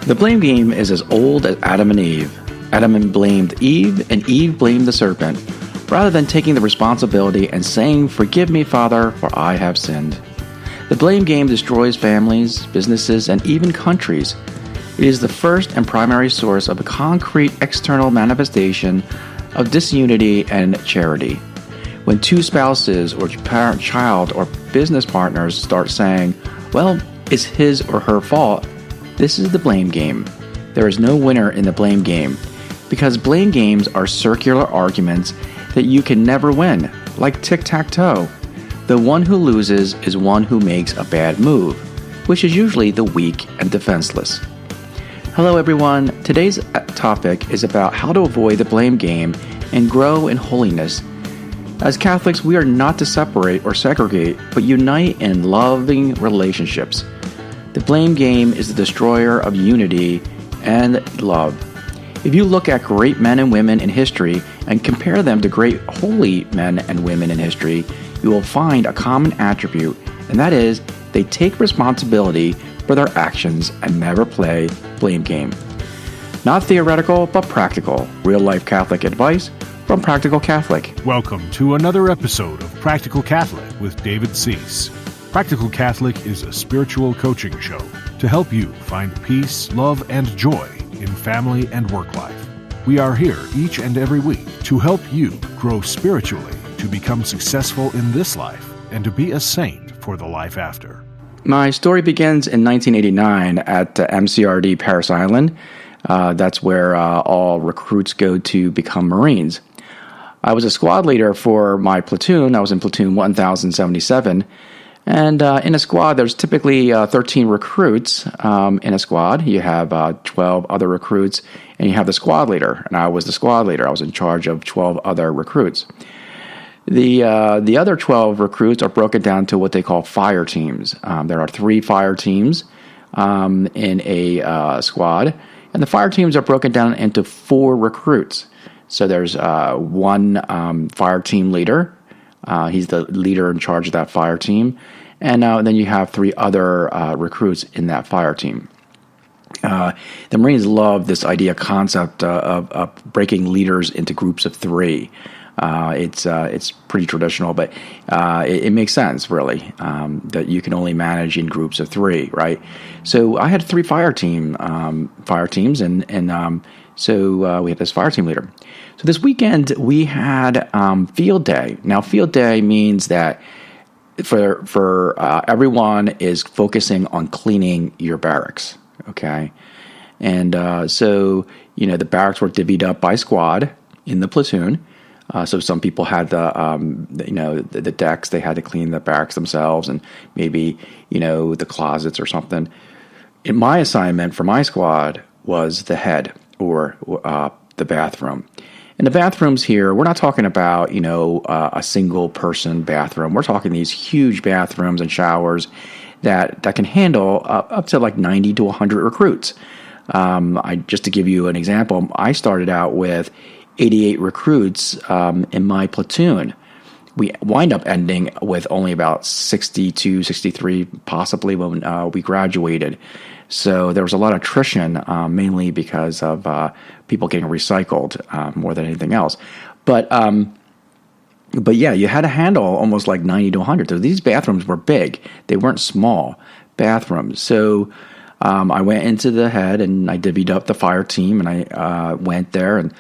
The blame game is as old as Adam and Eve. Adam blamed Eve, and Eve blamed the serpent, rather than taking the responsibility and saying, "Forgive me, Father, for I have sinned." The blame game destroys families, businesses, and even countries. It is the first and primary source of a concrete external manifestation of disunity and charity. When two spouses or parent, child, or business partners start saying, "Well, it's his or her fault," this is the blame game. There is no winner in the blame game, because blame games are circular arguments that you can never win, like tic-tac-toe. The one who loses is one who makes a bad move, which is usually the weak and defenseless. Hello everyone, today's topic is about how to avoid the blame game and grow in holiness. As Catholics, we are not to separate or segregate, but unite in loving relationships. The blame game is the destroyer of unity and love. If you look at great men and women in history and compare them to great holy men and women in history, you will find a common attribute, and that is they take responsibility for their actions and never play blame game. Not theoretical, but practical. Real-life Catholic advice from Practical Catholic. Welcome to another episode of Practical Catholic with David Cease. Practical Catholic is a spiritual coaching show to help you find peace, love, and joy in family and work life. We are here each and every week to help you grow spiritually, to become successful in this life, and to be a saint for the life after. My story begins in 1989 at MCRD Paris Island. That's where all recruits go to become Marines. I was a squad leader for my platoon. I was in platoon 1077. And in a squad, there's typically 13 recruits in a squad. You have 12 other recruits, and you have the squad leader. And I was the squad leader. I was in charge of 12 other recruits. The other 12 recruits are broken down to what they call fire teams. There are 3 fire teams in a squad, and the fire teams are broken down into 4 recruits. So there's one fire team leader. He's the leader in charge of that fire team. And then you have 3 other recruits in that fire team. The Marines love this concept of breaking leaders into groups of 3. It's pretty traditional, but it makes sense, really, that you can only manage in groups of 3, right? So I had 3 fire teams, and so we had this fire team leader. So this weekend we had field day. Now, field day means that for everyone is focusing on cleaning your barracks, okay? And so the barracks were divvied up by squad in the platoon. So some people had the decks. They had to clean the barracks themselves, and maybe the closets or something. In my assignment for my squad was the head, or the bathroom. And the bathrooms here, we're not talking about a single person bathroom. We're talking these huge bathrooms and showers that can handle up to like 90 to 100 recruits. Just to give you an example, I started out with 88 recruits in my platoon. We wind up ending with only about 62, 63 possibly when we graduated. So there was a lot of attrition, mainly because of people getting recycled more than anything else. But yeah, you had to handle almost like 90 to 100. So these bathrooms were big. They weren't small bathrooms. So I went into the head and I divvied up the fire team, and I went there and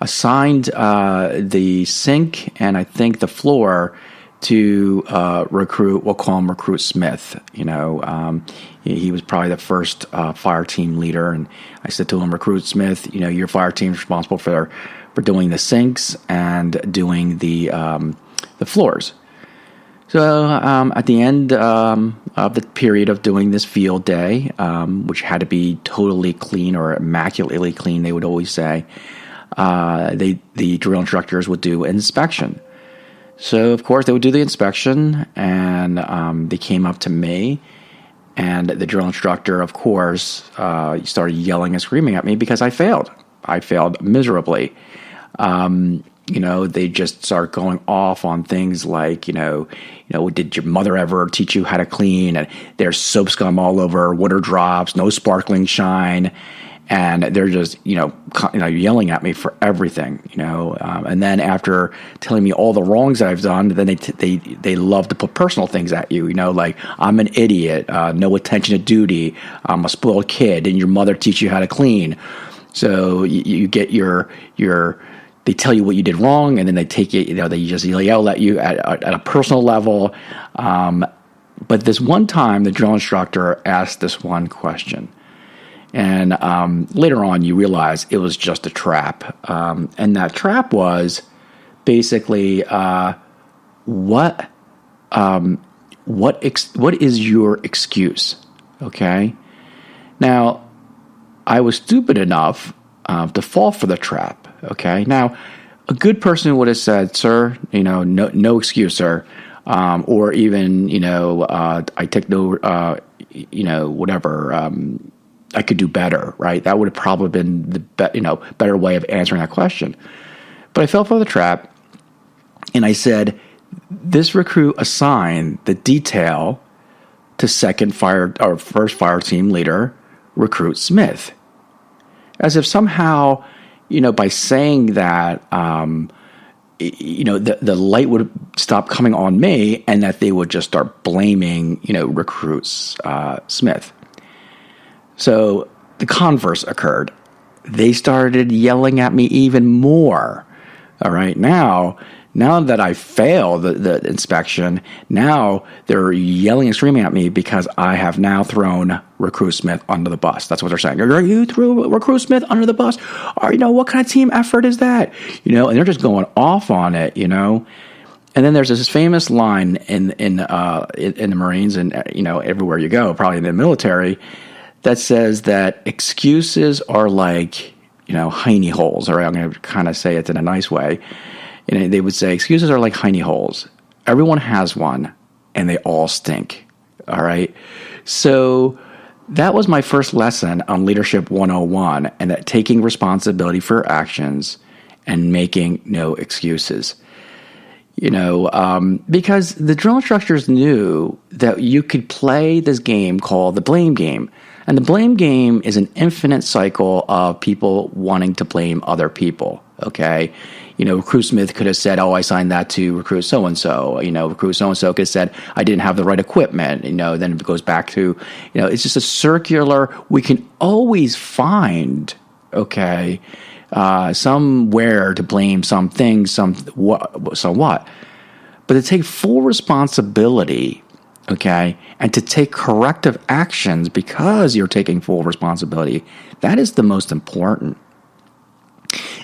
assigned the sink and I think the floor to recruit. We'll call him Recruit Smith. He was probably the first fire team leader, and I said to him, "Recruit Smith, your fire team is responsible for doing the sinks and doing the floors." So at the end of the period of doing this field day, which had to be totally clean or immaculately clean, they would always say, the drill instructors would do inspection. So, of course, they would do the inspection, and they came up to me, and the drill instructor, of course, started yelling and screaming at me because I failed. I failed miserably. They just start going off on things like, did your mother ever teach you how to clean? And there's soap scum all over, water drops, no sparkling shine. And they're just, yelling at me for everything, and then after telling me all the wrongs that I've done, then they love to put personal things at you, like I'm an idiot, no attention to duty, I'm a spoiled kid, and your mother teach you how to clean. So you get they tell you what you did wrong, and then they take it, they just yell at you at a personal level. But this one time, the drill instructor asked this one question. And later on, you realize it was just a trap. And that trap was basically, what is your excuse? Okay. Now, I was stupid enough to fall for the trap. Okay. Now, a good person would have said, "Sir, no excuse, sir," or even, I take no, whatever. I could do better, right? That would have probably been the better way of answering that question. But I fell for the trap, and I said, this recruit assigned the detail to first fire team leader, recruit Smith. As if somehow, by saying that, the light would stop coming on me, and that they would just start blaming, recruits Smith. So the converse occurred. They started yelling at me even more. All right. Now that I failed the inspection, now they're yelling and screaming at me because I have now thrown Recruit Smith under the bus. That's what they're saying. You threw Recruit Smith under the bus? Or, what kind of team effort is that? And they're just going off on it, And then there's this famous line in the Marines and, everywhere you go, probably in the military, that says that excuses are like, hiney holes. All right, I'm going to kind of say it in a nice way. And they would say excuses are like hiney holes. Everyone has one, and they all stink. All right. So that was my first lesson on Leadership 101, and that taking responsibility for your actions and making no excuses. Because the drill instructors knew that you could play this game called the blame game. And the blame game is an infinite cycle of people wanting to blame other people, okay? Recruit Smith could have said, oh, I signed that to recruit so-and-so. Recruit so-and-so could have said, I didn't have the right equipment. Then it goes back to, it's just a circular, we can always find, okay, somewhere to blame something, what. But to take full responsibility, okay, and to take corrective actions because you're taking full responsibility, that is the most important.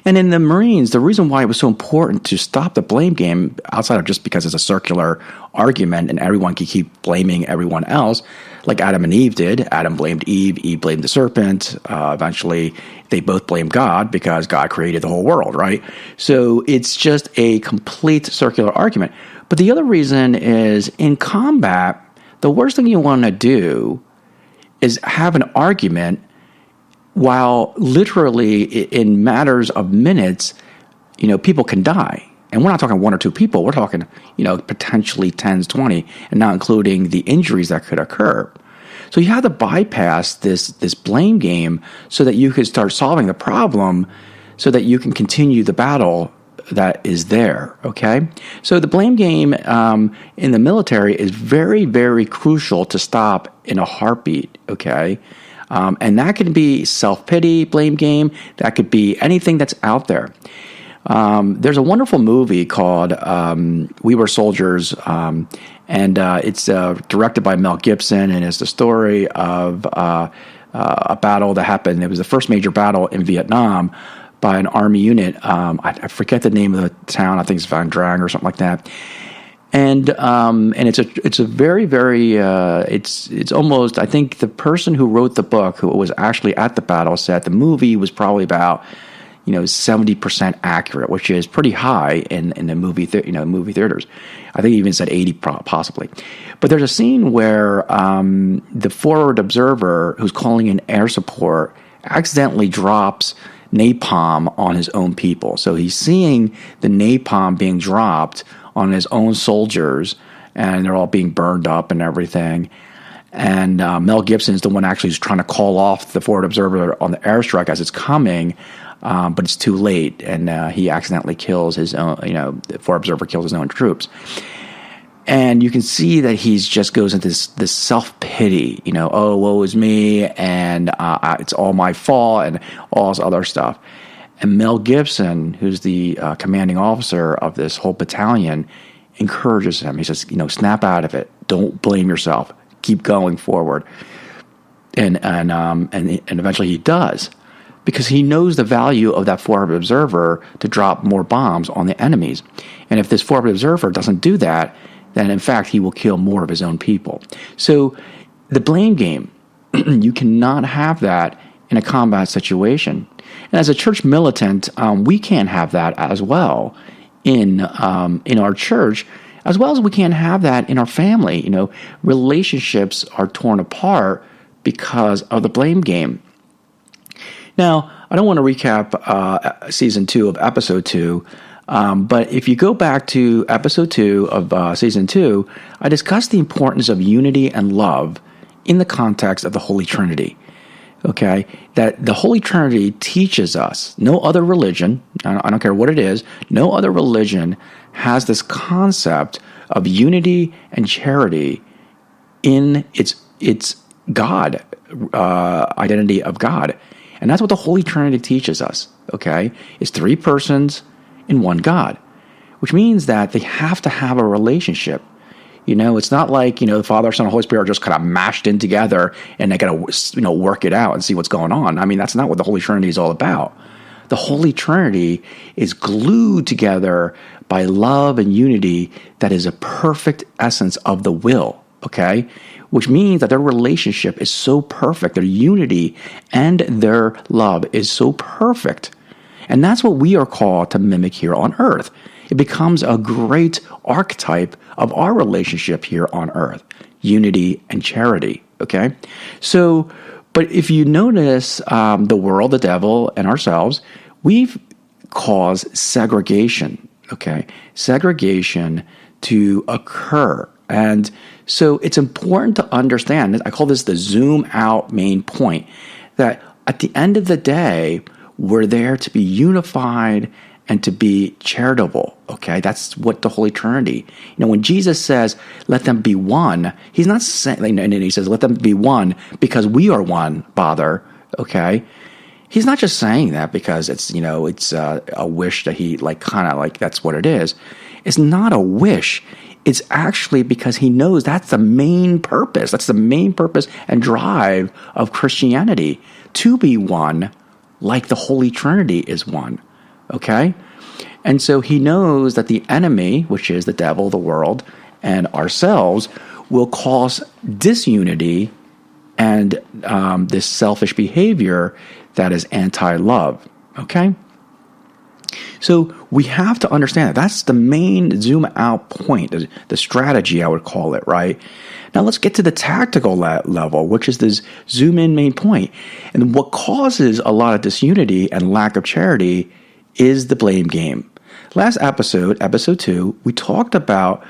And in the Marines, the reason why it was so important to stop the blame game, outside of just because it's a circular argument and everyone can keep blaming everyone else, like Adam and Eve did. Adam blamed Eve, Eve blamed the serpent. Eventually, they both blamed God because God created the whole world, right? So it's just a complete circular argument. But the other reason is in combat, the worst thing you want to do is have an argument while literally in matters of minutes, people can die. And we're not talking one or two people. We're talking, potentially 10s, 20, and not including the injuries that could occur. So you have to bypass this blame game so that you can start solving the problem so that you can continue the battle that is there, okay? So the blame game in the military is very, very crucial to stop in a heartbeat, okay? And that could be self-pity, blame game. That could be anything that's out there. There's a wonderful movie called We Were Soldiers, and it's directed by Mel Gibson, and it's the story of a battle that happened. It was the first major battle in Vietnam by an army unit. I forget the name of the town. I think it's Van Drang or something like that. And it's a very, very it's almost, I think the person who wrote the book, who was actually at the battle, said the movie was probably about 70% accurate, which is pretty high in the movie theaters. I think he even said 80 possibly. But there's a scene where the forward observer who's calling in air support accidentally drops napalm on his own people. So he's seeing the napalm being dropped on his own soldiers, and they're all being burned up and everything. And Mel Gibson is the one actually who's trying to call off the forward observer on the airstrike as it's coming, but it's too late, and he accidentally kills his own, the forward observer kills his own troops. And you can see that he just goes into this self-pity, oh, woe is me, and it's all my fault, and all this other stuff. And Mel Gibson, who's the commanding officer of this whole battalion, encourages him. He says, snap out of it. Don't blame yourself. Keep going forward. And eventually he does, because he knows the value of that forward observer to drop more bombs on the enemies. And if this forward observer doesn't do that, then in fact he will kill more of his own people. So the blame game, you cannot have that in a combat situation. And as a church militant, we can't have that as well in our church, as well as we can't have that in our family. Relationships are torn apart because of the blame game. Now, I don't want to recap season 2 of episode 2, but if you go back to episode 2 of season 2, I discussed the importance of unity and love in the context of the Holy Trinity. Okay, that the Holy Trinity teaches us, no other religion, I don't care what it is, no other religion has this concept of unity and charity in its God, identity of God. And that's what the Holy Trinity teaches us, okay? It's 3 persons in one God, which means that they have to have a relationship. It's not like, the Father, Son, and Holy Spirit are just kind of mashed in together and they got to, work it out and see what's going on. I mean, that's not what the Holy Trinity is all about. The Holy Trinity is glued together by love and unity that is a perfect essence of the will, okay? Which means that their relationship is so perfect, their unity and their love is so perfect. And that's what we are called to mimic here on earth. It becomes a great archetype of our relationship here on earth, unity and charity, okay? So, but if you notice the world, the devil, and ourselves, we've caused segregation, okay? Segregation to occur. And so it's important to understand, I call this the zoom out main point, that at the end of the day, we're there to be unified and to be charitable, okay? That's what the Holy Trinity. When Jesus says, let them be one, he's not saying, and he says, let them be one because we are one, Father, okay? He's not just saying that because it's, it's a wish that he that's what it is. It's not a wish. It's actually because he knows that's the main purpose. That's the main purpose and drive of Christianity, to be one like the Holy Trinity is one. Okay? And so he knows that the enemy, which is the devil, the world, and ourselves, will cause disunity and this selfish behavior that is anti-love. Okay? So we have to understand that. That's the main zoom out point, the strategy, I would call it, right? Now let's get to the tactical level, which is this zoom in main point. And what causes a lot of disunity and lack of charity is the blame game. Last episode, episode 2, we talked about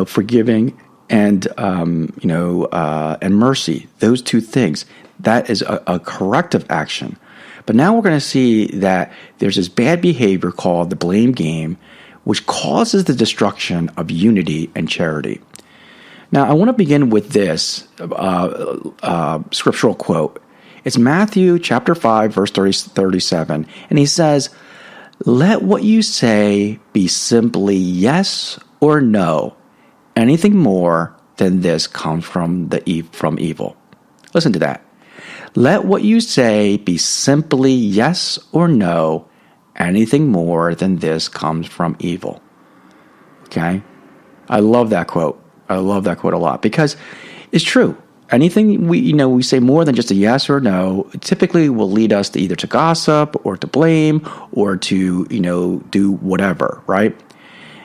forgiving and and mercy. Those two things. That is a corrective action. But now we're going to see that there's this bad behavior called the blame game, which causes the destruction of unity and charity. Now, I want to begin with this scriptural quote. It's Matthew chapter 5, verse 37. And he says, "Let what you say be simply yes or no. Anything more than this comes from evil." Listen to that. Let what you say be simply yes or no. Anything more than this comes from evil. Okay? I love that quote. I love that quote a lot because it's true. Anything we say more than just a yes or no typically will lead us to either to gossip or to blame or to, do whatever, right?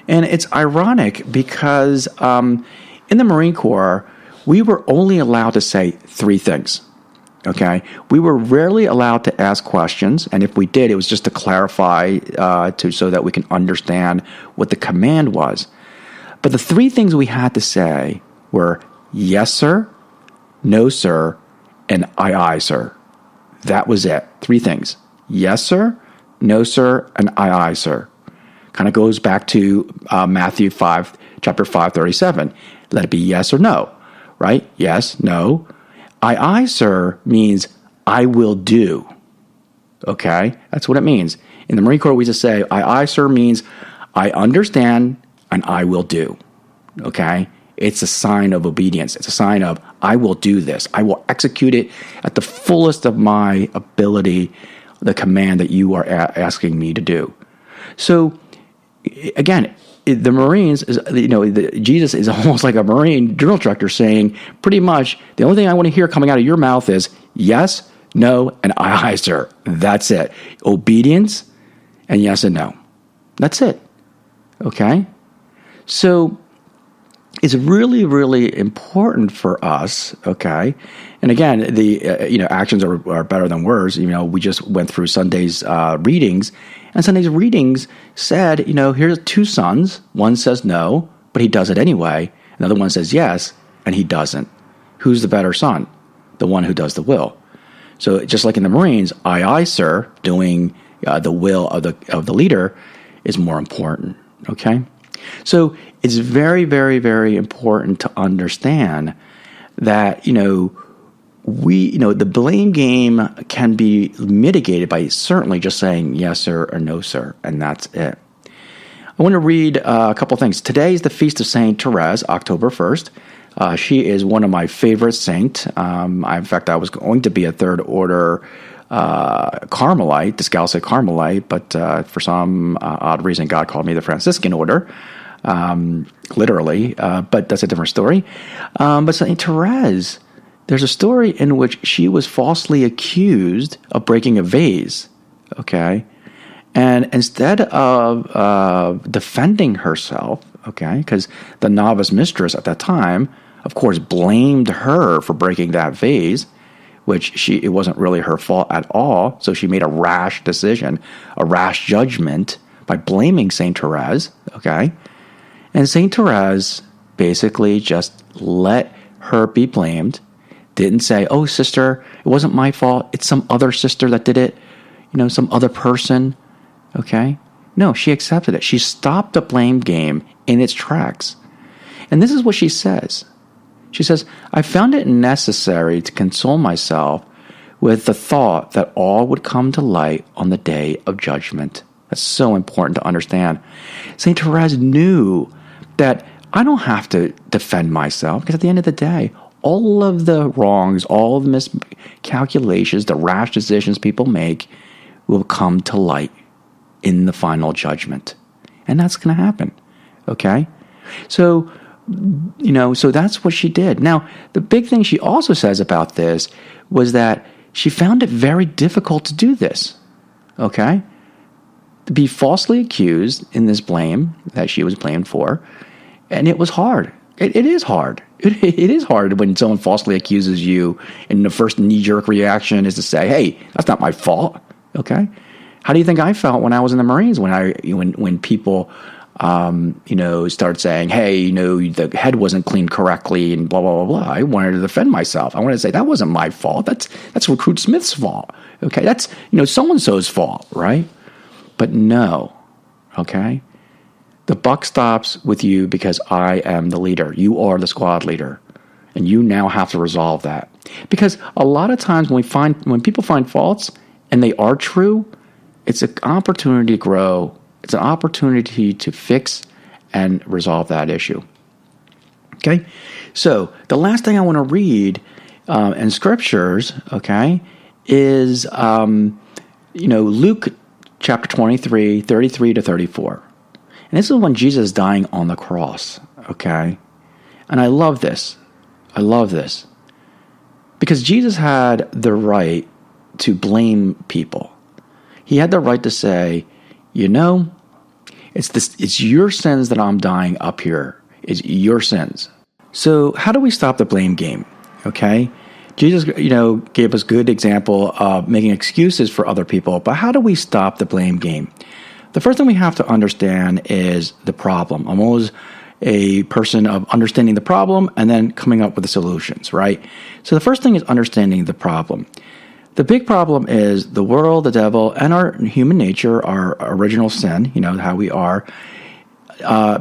And it's ironic because in the Marine Corps, we were only allowed to say 3 things. Okay, we were rarely allowed to ask questions, and if we did, it was just to clarify, so that we can understand what the command was. But the three things we had to say were yes, sir, no, sir, and aye, sir. That was it. Three things: yes, sir, no, sir, and aye, sir. Kind of goes back to Matthew 5, chapter 5:37. Let it be yes or no, right? Yes, no. Aye, sir means I will do. Okay? That's what it means. In the Marine Corps, we just say, aye, sir means I understand and I will do. Okay? It's a sign of obedience. It's a sign of I will do this. I will execute it at the fullest of my ability, the command that you are asking me to do. So, again, the Marines, Jesus is almost like a Marine drill instructor saying, pretty much, the only thing I want to hear coming out of your mouth is yes, no, and aye, sir. That's it. Obedience and yes and no. That's it. Okay? So it's really, really important for us, okay? And again, the actions are better than words. We just went through Sunday's readings, and Sunday's readings said, here's two sons. One says no, but he does it anyway. Another one says yes, and he doesn't. Who's the better son? The one who does the will. So just like in the Marines, aye, sir, doing the will of the leader is more important, okay? So it's very, very, very important to understand that, the blame game can be mitigated by certainly just saying yes, sir, or no, sir, and that's it. I want to read a couple things. Today is the feast of Saint Therese, October 1st. She is one of my favorite saints. In fact, I was going to be a third order Carmelite, Discalced Carmelite, but for some odd reason, God called me the Franciscan order, literally, but that's a different story. But Saint Therese, there's a story in which she was falsely accused of breaking a vase, okay? And instead of defending herself, okay, because the novice mistress at that time, of course, blamed her for breaking that vase, which it wasn't really her fault at all. So she made a rash decision, a rash judgment by blaming Saint Therese, okay? And Saint Therese basically just let her be blamed, didn't say, oh, sister, it wasn't my fault. It's some other sister that did it, some other person, okay? No, she accepted it. She stopped the blame game in its tracks. And this is what she says. She says, I found it necessary to console myself with the thought that all would come to light on the day of judgment. That's so important to understand. St. Therese knew that I don't have to defend myself, because at the end of the day, all of the wrongs, all of the miscalculations, the rash decisions people make will come to light in the final judgment. And that's going to happen, okay? So, so that's what she did. Now, the big thing she also says about this was that she found it very difficult to do this, okay? To be falsely accused in this blame that she was blamed for, and it was hard. It is hard. It is hard when someone falsely accuses you, and the first knee-jerk reaction is to say, hey, that's not my fault, okay? How do you think I felt when I was in the Marines, when people start saying, hey, the head wasn't cleaned correctly and blah, blah, blah, blah. I wanted to defend myself. I wanted to say, that wasn't my fault. That's Recruit Smith's fault. Okay. That's, so-and-so's fault, right? But no. Okay. The buck stops with you because I am the leader. You are the squad leader. And you now have to resolve that. Because a lot of times when people find faults and they are true, it's an opportunity to grow. It's an opportunity to fix and resolve that issue. Okay? So, the last thing I want to read in scriptures, okay, is, Luke chapter 23, 33 to 34. And this is when Jesus is dying on the cross, okay? And I love this. I love this. Because Jesus had the right to blame people. He had the right to say, it's your sins that I'm dying up here. It's your sins. So how do we stop the blame game? Okay? Jesus, gave us good example of making excuses for other people. But how do we stop the blame game? The first thing we have to understand is the problem. I'm always a person of understanding the problem and then coming up with the solutions, right? So the first thing is understanding the problem. The big problem is the world, the devil, and our human nature, our original sin, how we are,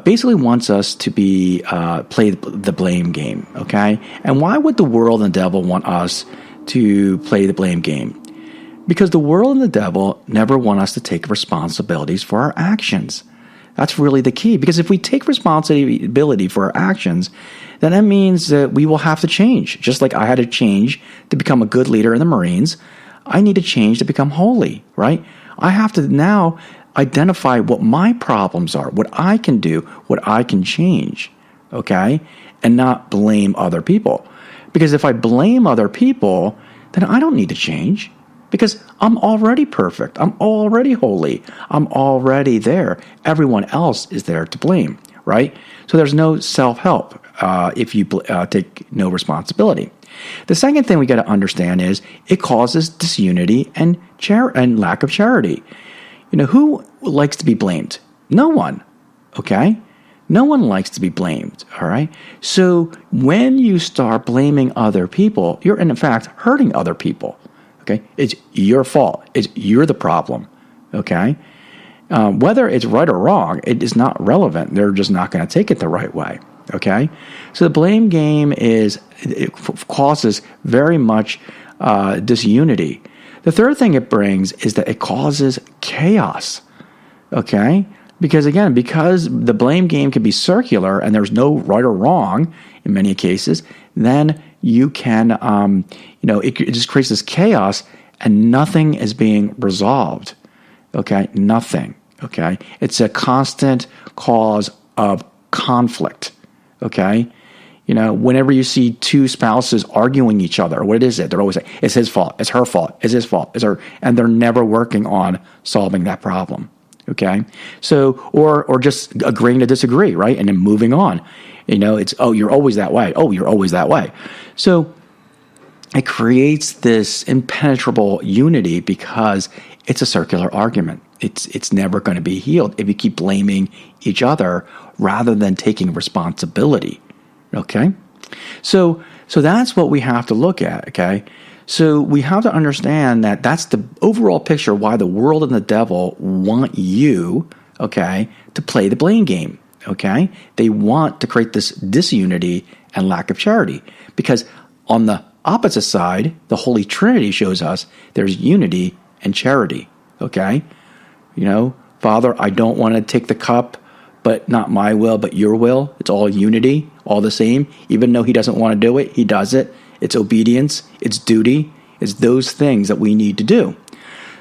basically wants us to be play the blame game, okay? And why would the world and the devil want us to play the blame game? Because the world and the devil never want us to take responsibilities for our actions. That's really the key. Because if we take responsibility for our actions, then that means that we will have to change. Just like I had to change to become a good leader in the Marines, I need to change to become holy, right? I have to now identify what my problems are, what I can do, what I can change, okay? And not blame other people. Because if I blame other people, then I don't need to change. Because I'm already perfect. I'm already holy. I'm already there. Everyone else is there to blame, right? So there's no self-help if you take no responsibility. The second thing we got to understand is it causes disunity and lack of charity. Who likes to be blamed? No one, okay? No one likes to be blamed, all right? So when you start blaming other people, you're in fact hurting other people. Okay, it's your fault. You're the problem. Okay, whether it's right or wrong, it is not relevant. They're just not going to take it the right way. Okay, so the blame game causes very much disunity. The third thing it brings is that it causes chaos. Okay, because the blame game can be circular and there's no right or wrong in many cases, then you can, it just creates this chaos and nothing is being resolved. Okay, nothing. Okay, it's a constant cause of conflict. Okay, whenever you see two spouses arguing each other, what is it? They're always saying, it's his fault, it's her fault, it's his fault, it's her, and they're never working on solving that problem. Okay, so or just agreeing to disagree, right, and then moving on. It's you're always that way. Oh, you're always that way. So it creates this impenetrable unity because it's a circular argument. It's never going to be healed if you keep blaming each other rather than taking responsibility. Okay, so that's what we have to look at. Okay. So we have to understand that that's the overall picture why the world and the devil want you, okay, to play the blame game, okay? They want to create this disunity and lack of charity because on the opposite side, the Holy Trinity shows us there's unity and charity, okay? Father, I don't want to take the cup, but not my will, but your will. It's all unity, all the same. Even though he doesn't want to do it, he does it. It's obedience, it's duty, it's those things that we need to do.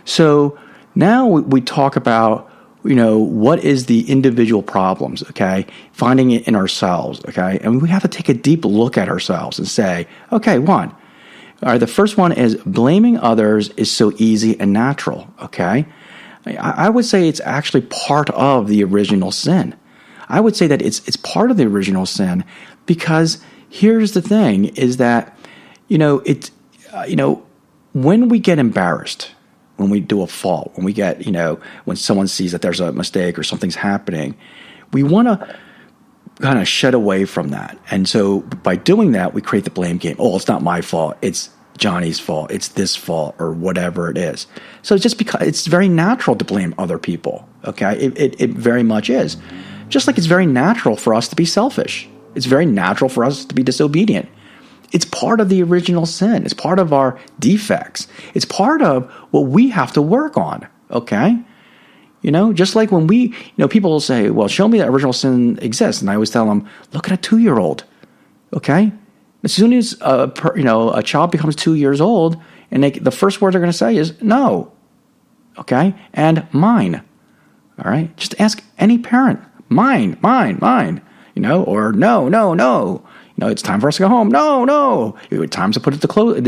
So now we talk about, what is the individual problems, okay? Finding it in ourselves, okay? And we have to take a deep look at ourselves and say, okay, all right, the first one is blaming others is so easy and natural, okay? I would say it's actually part of the original sin. I would say that it's part of the original sin because here's the thing is that when we get embarrassed, when we do a fault, when we get, when someone sees that there's a mistake or something's happening, we want to kind of shed away from that. And so by doing that, we create the blame game. Oh, it's not my fault. It's Johnny's fault. It's this fault or whatever it is. So it's just because it's very natural to blame other people. Okay. It very much is. Just like it's very natural for us to be selfish. It's very natural for us to be disobedient. It's part of the original sin. It's part of our defects. It's part of what we have to work on, okay? Just like when people will say, well, show me that original sin exists. And I always tell them, look at a 2-year-old, okay? As soon as a child becomes 2 years old, and the first word they're going to say is no, okay? And mine, all right? Just ask any parent, mine, or no. It's time for us to go home. No. It's time to put the clothes.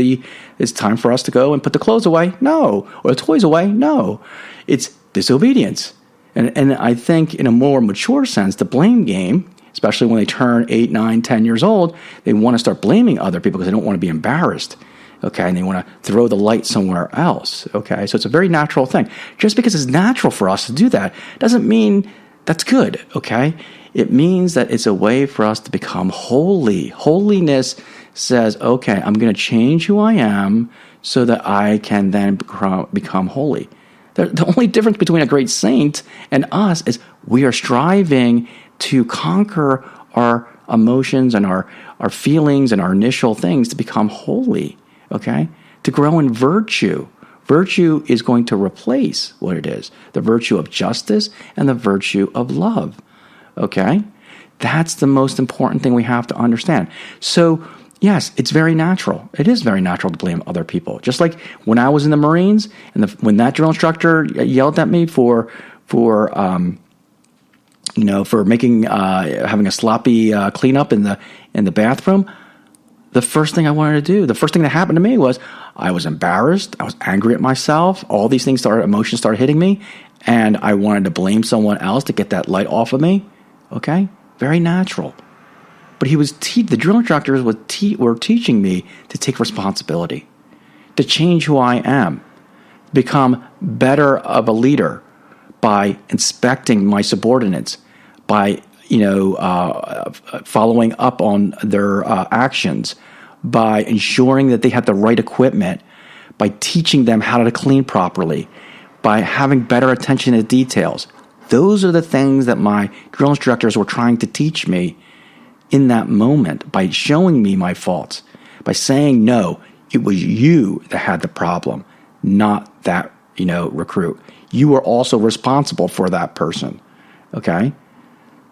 It's time for us to go and put the clothes away. No, or the toys away. No, it's disobedience. And I think in a more mature sense, the blame game, especially when they turn 8, 9, 10 years old, they want to start blaming other people because they don't want to be embarrassed. Okay, and they want to throw the light somewhere else. Okay, so it's a very natural thing. Just because it's natural for us to do that doesn't mean that's good. Okay, it means that it's a way for us to become holy. Holiness says, okay, I'm going to change who I am so that I can then become holy. The only difference between a great saint and us is we are striving to conquer our emotions and our feelings and our initial things to become holy. Okay? To grow in virtue. Virtue is going to replace what it is. The virtue of justice and the virtue of love. Okay? That's the most important thing we have to understand. So, yes, it's very natural. It is very natural to blame other people. Just like when I was in the Marines and when that drill instructor yelled at me for making having a sloppy cleanup in the bathroom, the first thing I wanted to do, the first thing that happened to me was I was embarrassed. I was angry at myself. All these emotions started hitting me, and I wanted to blame someone else to get that light off of me. Okay, very natural. But the drill instructors were teaching me to take responsibility, to change who I am, become better of a leader by inspecting my subordinates, by following up on their actions, by ensuring that they had the right equipment, by teaching them how to clean properly, by having better attention to details. Those are the things that my drill instructors were trying to teach me in that moment, by showing me my faults, by saying, no, it was you that had the problem, not that, recruit. You were also responsible for that person. Okay?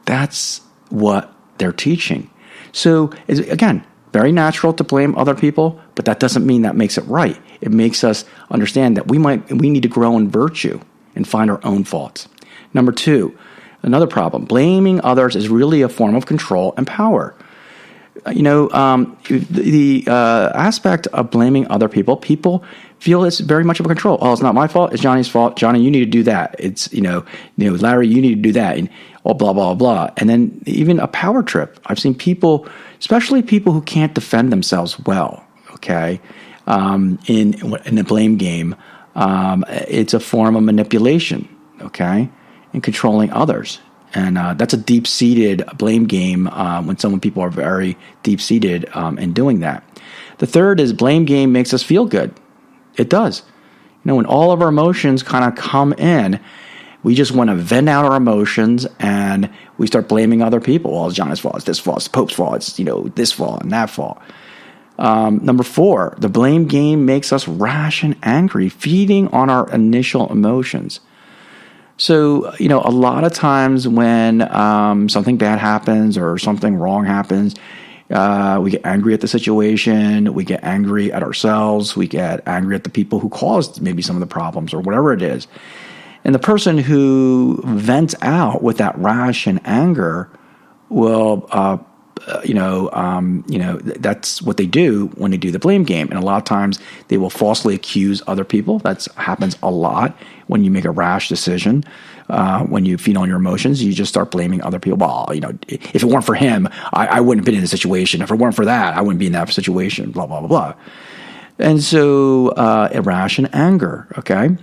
That's what they're teaching. So, again, very natural to blame other people, but that doesn't mean that makes it right. It makes us understand that we need to grow in virtue and find our own faults. Number 2, another problem, blaming others is really a form of control and power. The aspect of blaming other people feel it's very much of a control. Oh, it's not my fault. It's Johnny's fault. Johnny, you need to do that. It's, Larry, you need to do that. And blah, blah, blah. And then even a power trip. I've seen people, especially people who can't defend themselves well, okay, in the blame game. It's a form of manipulation, okay, and controlling others. And that's a deep-seated blame game when people are very deep-seated in doing that. The third is blame game makes us feel good. It does. When all of our emotions kind of come in, we just want to vent out our emotions and we start blaming other people. Well, it's Johnny's fault, it's this fault, it's the Pope's fault, it's this fault and that fault. Number 4, the blame game makes us rash and angry, feeding on our initial emotions. So, a lot of times when something bad happens or something wrong happens, we get angry at the situation, we get angry at ourselves, we get angry at the people who caused maybe some of the problems or whatever it is. And the person who vents out with that rash and anger will, that's what they do when they do the blame game. And a lot of times they will falsely accuse other people. That happens a lot when you make a rash decision. When you feed on your emotions, you just start blaming other people. Well, if it weren't for him, I wouldn't have been in this situation. If it weren't for that, I wouldn't be in that situation, blah, blah, blah, blah. And so rash and anger, okay?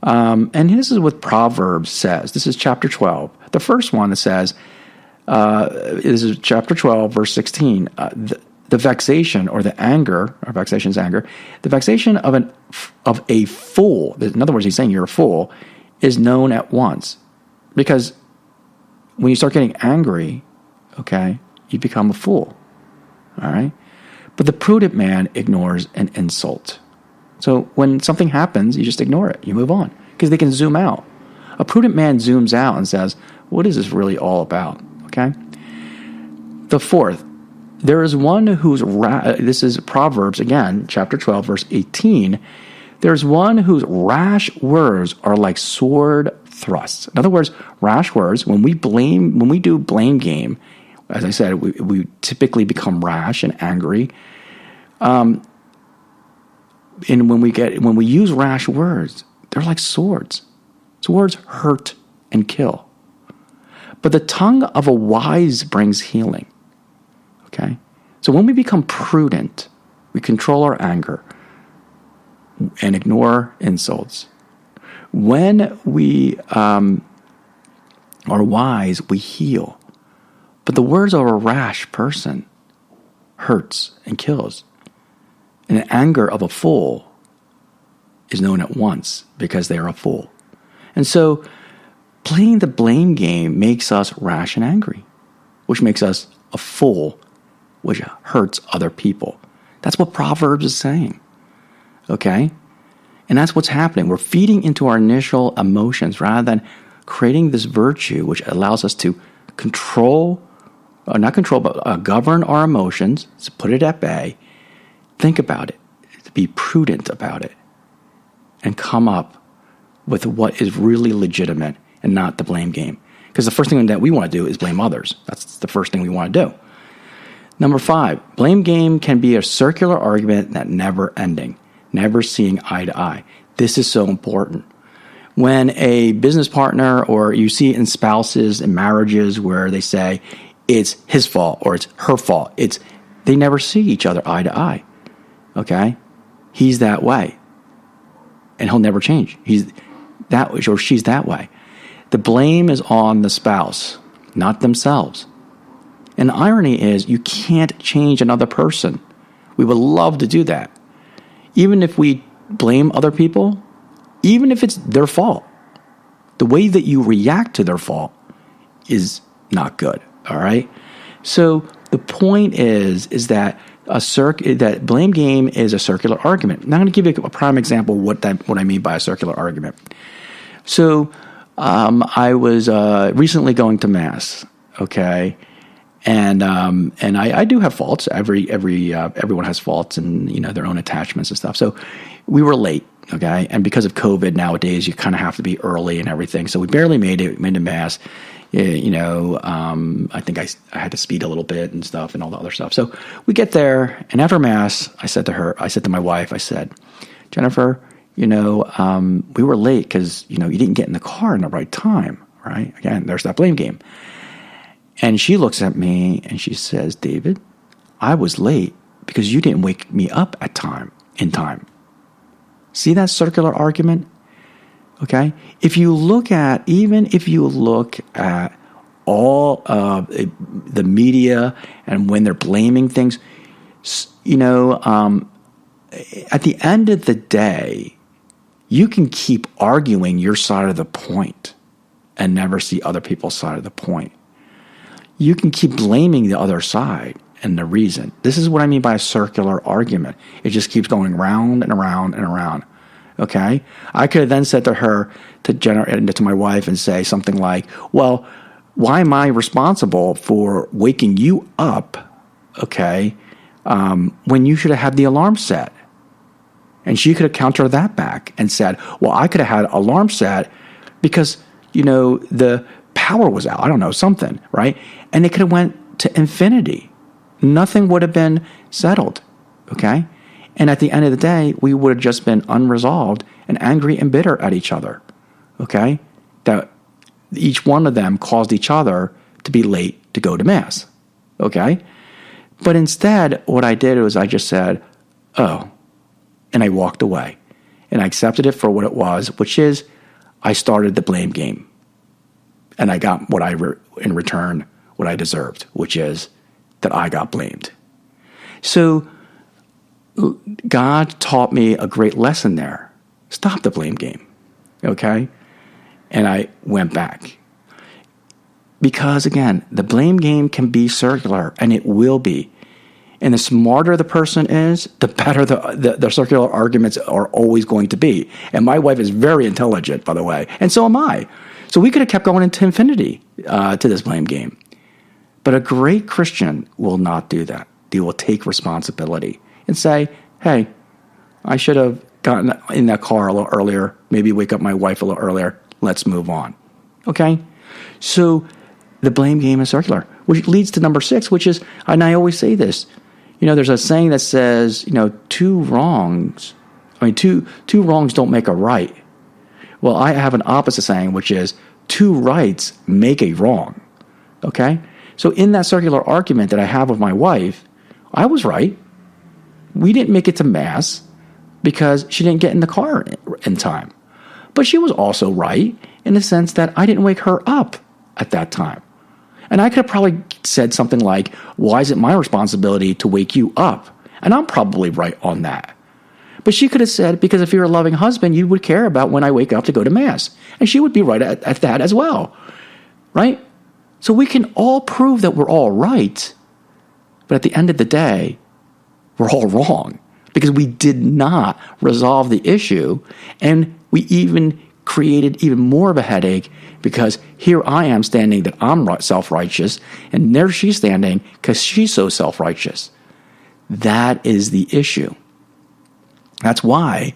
And this is what Proverbs says. This is chapter 12. The first one that says, this is chapter 12, verse 16. The vexation or the anger, or vexation is anger, the vexation of a fool, in other words, he's saying you're a fool, is known at once. Because when you start getting angry, okay, you become a fool. All right? But the prudent man ignores an insult. So when something happens, you just ignore it. You move on. Because they can zoom out. A prudent man zooms out and says, what is this really all about? Okay? The fourth, there is one whose, this is Proverbs, again, chapter 12, verse 18. There's one whose rash words are like sword thrusts. In other words, rash words, when we do blame game, as I said, we typically become rash and angry. And when we use rash words, they're like swords. Swords hurt and kill. But the tongue of a wise brings healing. Okay? So when we become prudent, we control our anger, and ignore insults. When we are wise, we heal. But the words of a rash person hurts and kills. And the anger of a fool is known at once because they are a fool. And so playing the blame game makes us rash and angry, which makes us a fool, which hurts other people. That's what Proverbs is saying. Okay? And that's what's happening. We're feeding into our initial emotions rather than creating this virtue which allows us to govern our emotions, to put it at bay, think about it, to be prudent about it, and come up with what is really legitimate and not the blame game. Because the first thing that we want to do is blame others. That's the first thing we want to do. Number 5, blame game can be a circular argument that never ending, never seeing eye to eye. This is so important. When a business partner, or you see it in spouses and marriages where they say it's his fault or it's her fault, they never see each other eye to eye. Okay? He's that way. And he'll never change. He's that way, or she's that way. The blame is on the spouse, not themselves. And the irony is you can't change another person. We would love to do that. Even if we blame other people, even if it's their fault, the way that you react to their fault is not good. All right? So the point is that that blame game is a circular argument. Now I'm going to give you a prime example of what I mean by a circular argument. So I was recently going to Mass, okay? And I do have faults. Everyone has faults and their own attachments and stuff. So we were late, okay? And because of COVID nowadays, you kind of have to be early and everything. So we barely made it. We made it to Mass. I think I had to speed a little bit and stuff and all the other stuff. So we get there, and after Mass, I said to my wife, I said, Jennifer, we were late because, you didn't get in the car in the right time, right? Again, there's that blame game. And she looks at me and she says, David, I was late because you didn't wake me up in time. See that circular argument? Okay? If you look at all of the media and when they're blaming things, at the end of the day, you can keep arguing your side of the point and never see other people's side of the point. You can keep blaming the other side and the reason. This is what I mean by a circular argument. It just keeps going round and around and around. Okay? I could have then said to her, to my wife, and say something like, well, why am I responsible for waking you up, okay, when you should have had the alarm set? And she could have countered that back and said, well, I could have had alarm set because, the power was out. I don't know, something, right? And it could have went to infinity. Nothing would have been settled, okay? And at the end of the day, we would have just been unresolved and angry and bitter at each other, okay? That each one of them caused each other to be late to go to Mass, okay? But instead, what I did was I just said, oh, and I walked away. And I accepted it for what it was, which is I started the blame game. And I got in return what I deserved, which is that I got blamed. So God taught me a great lesson there. Stop the blame game, okay? And I went back. Because, again, the blame game can be circular, and it will be. And the smarter the person is, the better the circular arguments are always going to be. And my wife is very intelligent, by the way, and so am I. So we could have kept going into infinity to this blame game. But a great Christian will not do that. They will take responsibility and say, hey, I should have gotten in that car a little earlier, maybe wake up my wife a little earlier. Let's move on. Okay? So the blame game is circular, which leads to number 6, which is, and I always say this, there's a saying that says, two wrongs don't make a right. Well, I have an opposite saying, which is 2 rights make a wrong. Okay? So in that circular argument that I have with my wife, I was right. We didn't make it to Mass, because she didn't get in the car in time. But she was also right in the sense that I didn't wake her up at that time. And I could have probably said something like, why is it my responsibility to wake you up? And I'm probably right on that. But she could have said, because if you're a loving husband, you would care about when I wake up to go to Mass. And she would be right at that as well. Right? So we can all prove that we're all right. But at the end of the day, we're all wrong. Because we did not resolve the issue. And we even created even more of a headache, because here I am standing that I'm self-righteous, and there she's standing because she's so self-righteous. That is the issue. That's why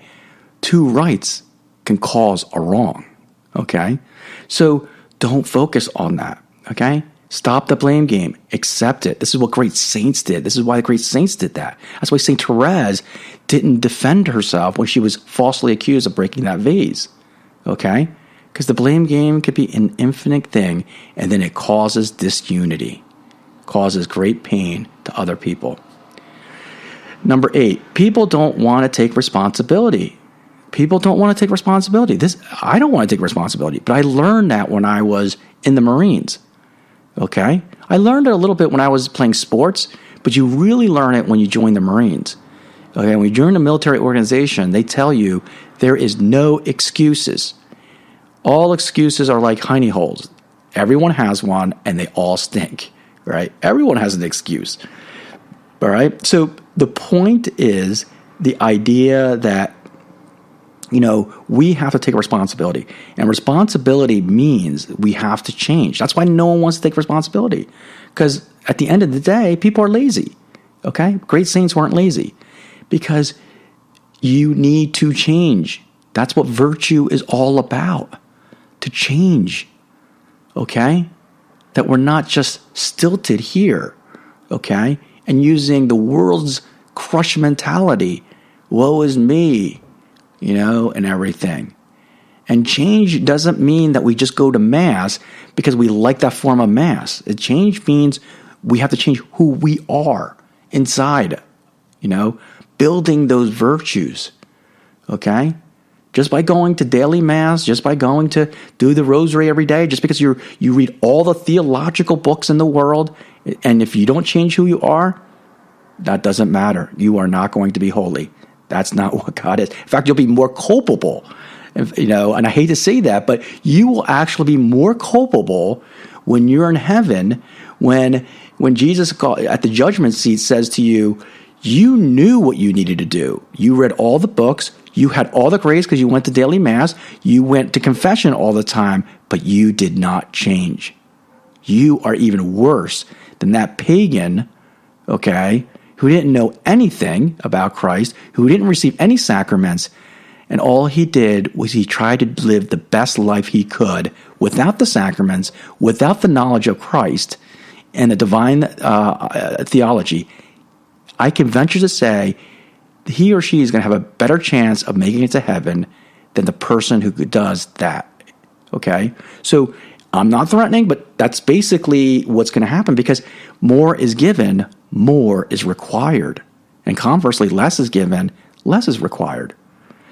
two rights can cause a wrong. Okay? So don't focus on that. Okay? Stop the blame game. Accept it. This is what great saints did. This is why the great saints did that. That's why St. Therese didn't defend herself when she was falsely accused of breaking that vase. Okay? Because the blame game could be an infinite thing, and then it causes disunity, causes great pain to other people. Number 8, people don't want to take responsibility. People don't want to take responsibility. I don't want to take responsibility, but I learned that when I was in the Marines. Okay? I learned it a little bit when I was playing sports, but you really learn it when you join the Marines. Okay? When you join a military organization, they tell you there is no excuses. All excuses are like hiney holes. Everyone has one, and they all stink. Right? Everyone has an excuse. All right? So the point is the idea that, we have to take responsibility. And responsibility means we have to change. That's why no one wants to take responsibility. Because at the end of the day, people are lazy. Okay? Great saints weren't lazy. Because you need to change. That's what virtue is all about. To change. Okay? That we're not just stilted here. Okay? And using the world's crush mentality. Woe is me. And everything. And change doesn't mean that we just go to Mass because we like that form of Mass. Change means we have to change who we are inside, building those virtues, okay? Just by going to daily Mass, just by going to do the rosary every day, just because you read all the theological books in the world, and if you don't change who you are, that doesn't matter. You are not going to be holy. That's not what God is. In fact, you'll be more culpable, and I hate to say that, but you will actually be more culpable when you're in heaven, when Jesus at the judgment seat says to you, you knew what you needed to do. You read all the books. You had all the grace because you went to daily Mass. You went to confession all the time, but you did not change. You are even worse than that pagan, okay, who didn't know anything about Christ, who didn't receive any sacraments, and all he did was he tried to live the best life he could without the sacraments, without the knowledge of Christ and the divine theology. I can venture to say he or she is going to have a better chance of making it to heaven than the person who does that. Okay? So I'm not threatening, but that's basically what's going to happen, because more is given, more is required. And conversely, less is given, less is required.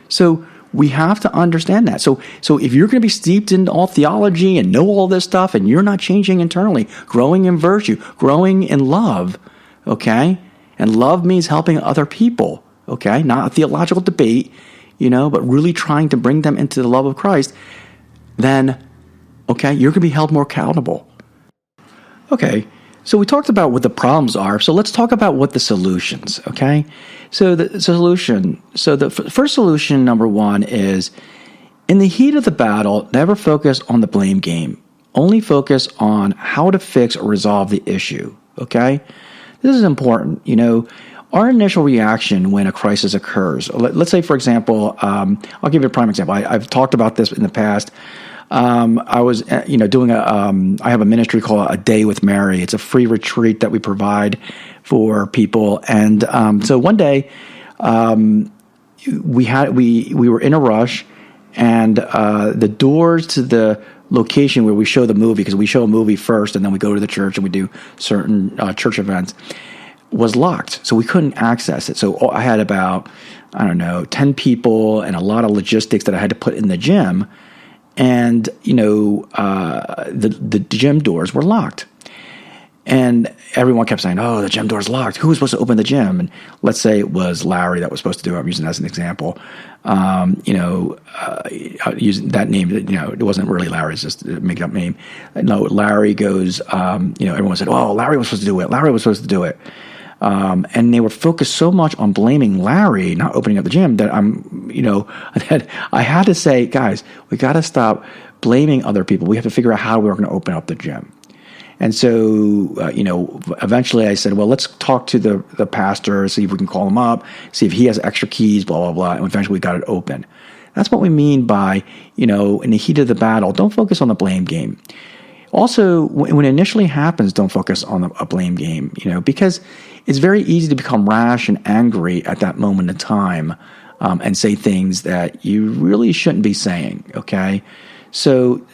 So we have to understand that. So if you're going to be steeped in all theology and know all this stuff, and you're not changing internally, growing in virtue, growing in love, okay? And love means helping other people, okay? Not a theological debate, but really trying to bring them into the love of Christ, then, okay, you're going to be held more accountable. Okay, so we talked about what the problems are, so let's talk about what the solutions, okay? So the first solution, number 1, is in the heat of the battle, never focus on the blame game. Only focus on how to fix or resolve the issue, okay? This is important. Our initial reaction when a crisis occurs, let's say, for example, I'll give you a prime example. I've talked about this in the past. I was, doing I have a ministry called A Day with Mary. It's a free retreat that we provide for people. And so one day, we were in a rush, and the doors to the location where we show the movie, because we show a movie first and then we go to the church and we do certain church events. was locked, so we couldn't access it. So I had about, 10 people and a lot of logistics that I had to put in the gym. And, the gym doors were locked. And everyone kept saying, oh, the gym door's locked. Who was supposed to open the gym? And let's say it was Larry that was supposed to do it. I'm using that as an example. Using that name, it wasn't really Larry. It's just a make-up name. No, Larry goes, everyone said, oh, Larry was supposed to do it. Larry was supposed to do it. And they were focused so much on blaming Larry not opening up the gym that that I had to say, guys, we got to stop blaming other people. We have to figure out how we're going to open up the gym. And so, eventually I said, well, let's talk to the pastor, see if we can call him up, see if he has extra keys, blah, blah, blah. And eventually we got it open. That's what we mean by, in the heat of the battle, don't focus on the blame game. Also, when it initially happens, don't focus on a blame game, because it's very easy to become rash and angry at that moment in time and say things that you really shouldn't be saying, okay? So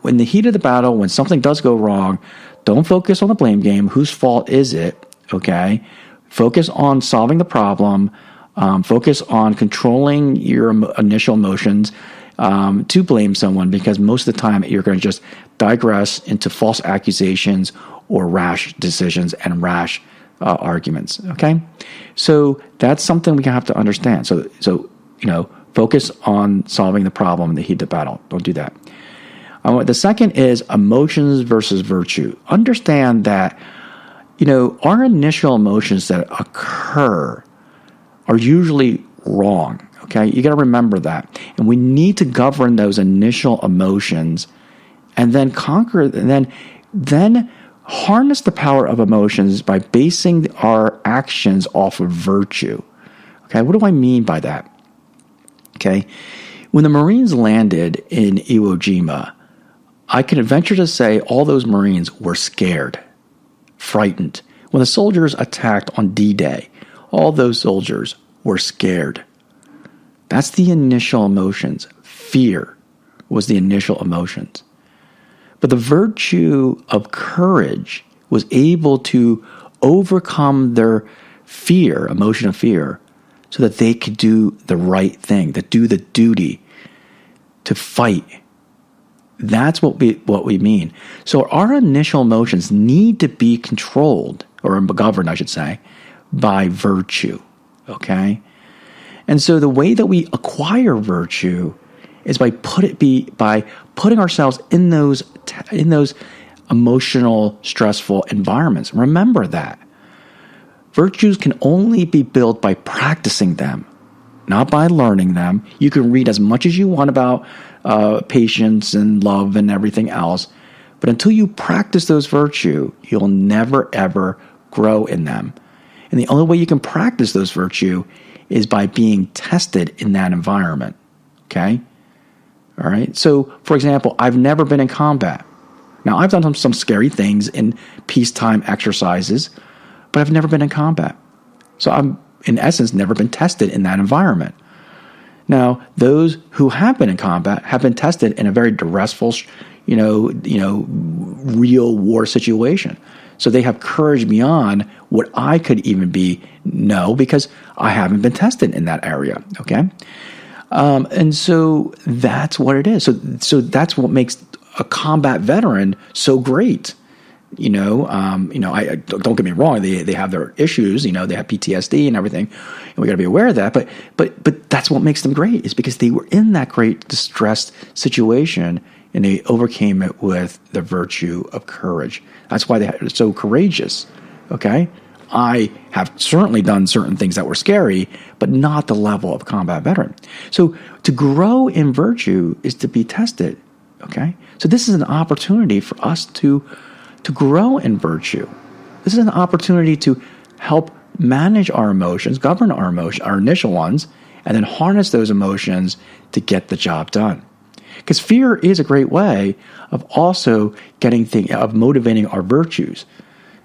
in the heat of the battle, when something does go wrong, don't focus on the blame game. Whose fault is it, okay? Focus on solving the problem. Focus on controlling your initial emotions to blame someone, because most of the time you're going to just digress into false accusations or rash decisions and rash arguments. Okay, so that's something we have to understand. So focus on solving the problem in the heat of the battle. Don't do that. The second is emotions versus virtue. Understand that our initial emotions that occur are usually wrong. Okay, you got to remember that, and we need to govern those initial emotions, and then conquer, and then harness the power of emotions by basing our actions off of virtue. Okay, what do I mean by that? Okay, when the Marines landed in Iwo Jima, I can venture to say all those Marines were scared, frightened. When the soldiers attacked on D-Day, all those soldiers were scared. That's the initial emotions. Fear was the initial emotions. But the virtue of courage was able to overcome their fear, emotion of fear, so that they could do the right thing, to do the duty, to fight. That's what we mean. So our initial emotions need to be controlled, or governed, I should say, by virtue. Okay? And so the way that we acquire virtue is by putting ourselves in those emotional, stressful environments. Remember that. Virtues can only be built by practicing them, not by learning them. You can read as much as you want about patience and love and everything else, but until you practice those virtues, you'll never, ever grow in them. And the only way you can practice those virtues is by being tested in that environment, okay? All right? So, for example, I've never been in combat. Now, I've done some scary things in peacetime exercises, but I've never been in combat. So I'm, in essence, never been tested in that environment. Now, those who have been in combat have been tested in a very stressful, real war situation. So they have courage beyond what I could even know, because I haven't been tested in that area. Okay, and so that's what it is. So that's what makes a combat veteran so great. I don't get me wrong. They have their issues. They have PTSD and everything, and we got to be aware of that. But that's what makes them great, is because they were in that great distressed situation, and they overcame it with the virtue of courage. That's why they're so courageous, okay? I have certainly done certain things that were scary, but not the level of combat veteran. So to grow in virtue is to be tested, okay? So this is an opportunity for us to grow in virtue. This is an opportunity to help manage our emotions, govern our emotions, our initial ones, and then harness those emotions to get the job done. Because fear is a great way of also of motivating our virtues.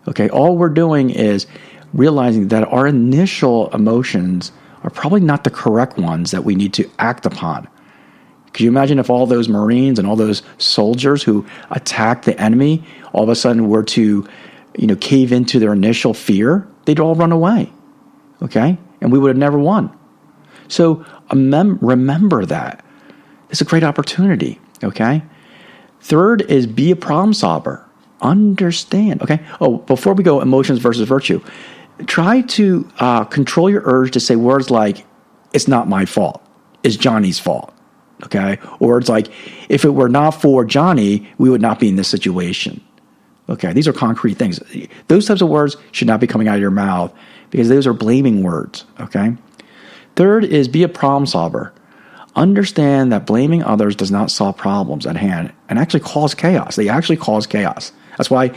Okay, all we're doing is realizing that our initial emotions are probably not the correct ones that we need to act upon. Could you imagine if all those Marines and all those soldiers who attacked the enemy all of a sudden were to cave into their initial fear, they'd all run away. Okay? And we would have never won. So remember that. It's a great opportunity. Okay? Third is be a problem solver. Understand. Okay? Oh, before we go, emotions versus virtue, try to control your urge to say words like, it's not my fault. It's Johnny's fault. Okay? Or it's like, if it were not for Johnny, we would not be in this situation. Okay? These are concrete things. Those types of words should not be coming out of your mouth because those are blaming words. Okay? Third is be a problem solver. Understand that blaming others does not solve problems at hand and actually cause chaos. They actually cause chaos. That's why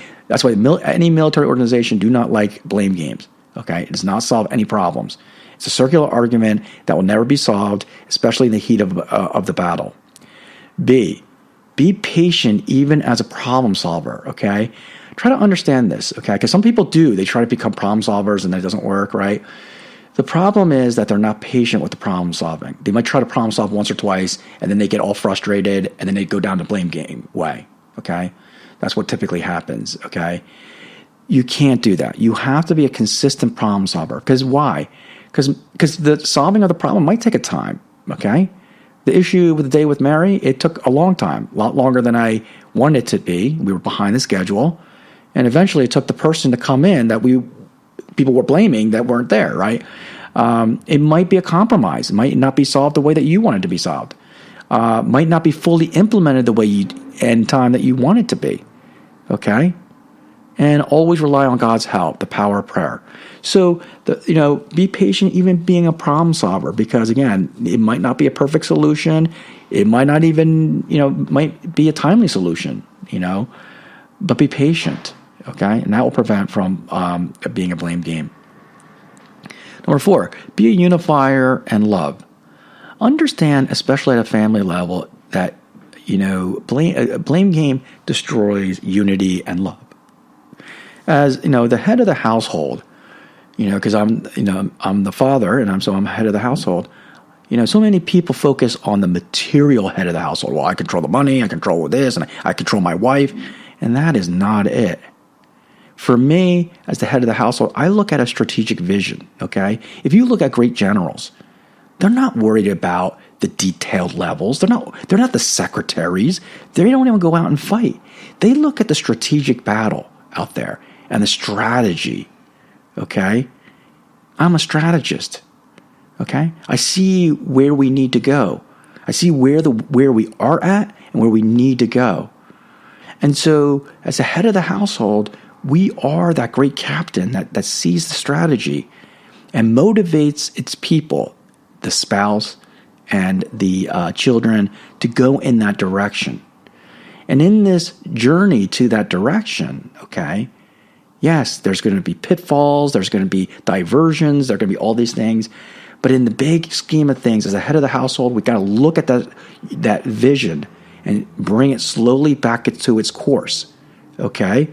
any military organization do not like blame games. Okay? It does not solve any problems. It's a circular argument that will never be solved, especially in the heat of the battle. B, be patient even as a problem solver, okay? Try to understand this, okay? Because some people do. They try to become problem solvers and that doesn't work, right? The problem is that they're not patient with the problem solving. They might try to problem solve once or twice, and then they get all frustrated, and then they go down the blame game way, okay? That's what typically happens, okay? You can't do that. You have to be a consistent problem solver. Because why? Because the solving of the problem might take a time, okay? The issue with the day with Mary, it took a long time, a lot longer than I wanted it to be. We were behind the schedule. And eventually it took the person to come in that people were blaming that weren't there, right? It might be a compromise. It might not be solved the way that you want it to be solved. Might not be fully implemented the way and time that you want it to be, okay? And always rely on God's help, the power of prayer. So, be patient even being a problem solver because, again, it might not be a perfect solution. It might not even, might be a timely solution, but be patient, okay? And that will prevent from being a blame game. Number 4, be a unifier and love. Understand, especially at a family level, that, blame game destroys unity and love. As the head of the household, because I'm the father and I'm head of the household. So many people focus on the material head of the household. Well, I control the money, I control this, and I control my wife, and that is not it. For me, as the head of the household, I look at a strategic vision. Okay, if you look at great generals, they're not worried about the detailed levels. They're not the secretaries. They don't even go out and fight. They look at the strategic battle out there. And the strategy, okay? I'm a strategist, okay? I see where we need to go. I see where we are at and where we need to go. And so, as the head of the household, we are that great captain that sees the strategy and motivates its people, the spouse and the children, to go in that direction. And in this journey to that direction, okay, yes, there's going to be pitfalls, there's going to be diversions, there are going to be all these things. But in the big scheme of things, as the head of the household, we've got to look at that vision and bring it slowly back to its course, okay?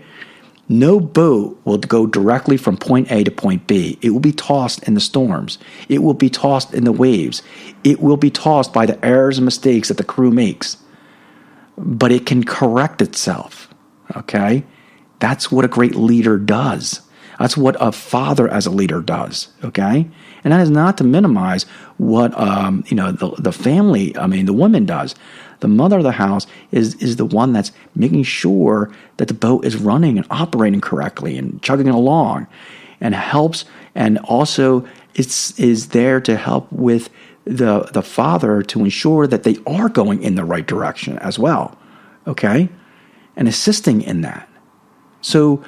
No boat will go directly from point A to point B. It will be tossed in the storms. It will be tossed in the waves. It will be tossed by the errors and mistakes that the crew makes. But it can correct itself, okay? That's what a great leader does. That's what a father as a leader does, okay? And that is not to minimize what, the family, the woman does. The mother of the house is the one that's making sure that the boat is running and operating correctly and chugging along and helps, and also is there to help with the father to ensure that they are going in the right direction as well, okay? And assisting in that. So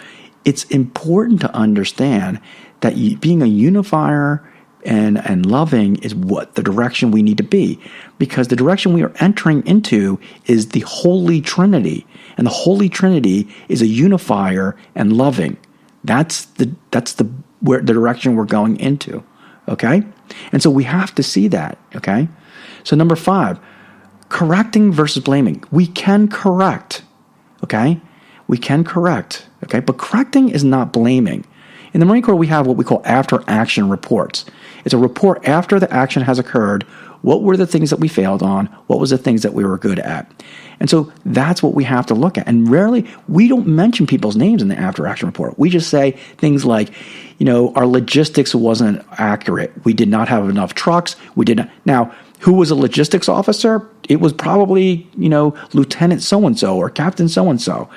it's important to understand that being a unifier and loving is what the direction we need to be, because the direction we are entering into is the Holy Trinity, and the Holy Trinity is a unifier and loving. That's the direction we're going into, okay? And so we have to see that, okay? So number 5, correcting versus blaming. We can correct, okay? We can correct, okay? But correcting is not blaming. In the Marine Corps, we have what we call after-action reports. It's a report after the action has occurred. What were the things that we failed on? What was the things that we were good at? And so that's what we have to look at. And rarely, we don't mention people's names in the after-action report. We just say things like, our logistics wasn't accurate. We did not have enough trucks. We did not. Now, who was a logistics officer? It was probably, Lieutenant so-and-so or Captain so-and-so.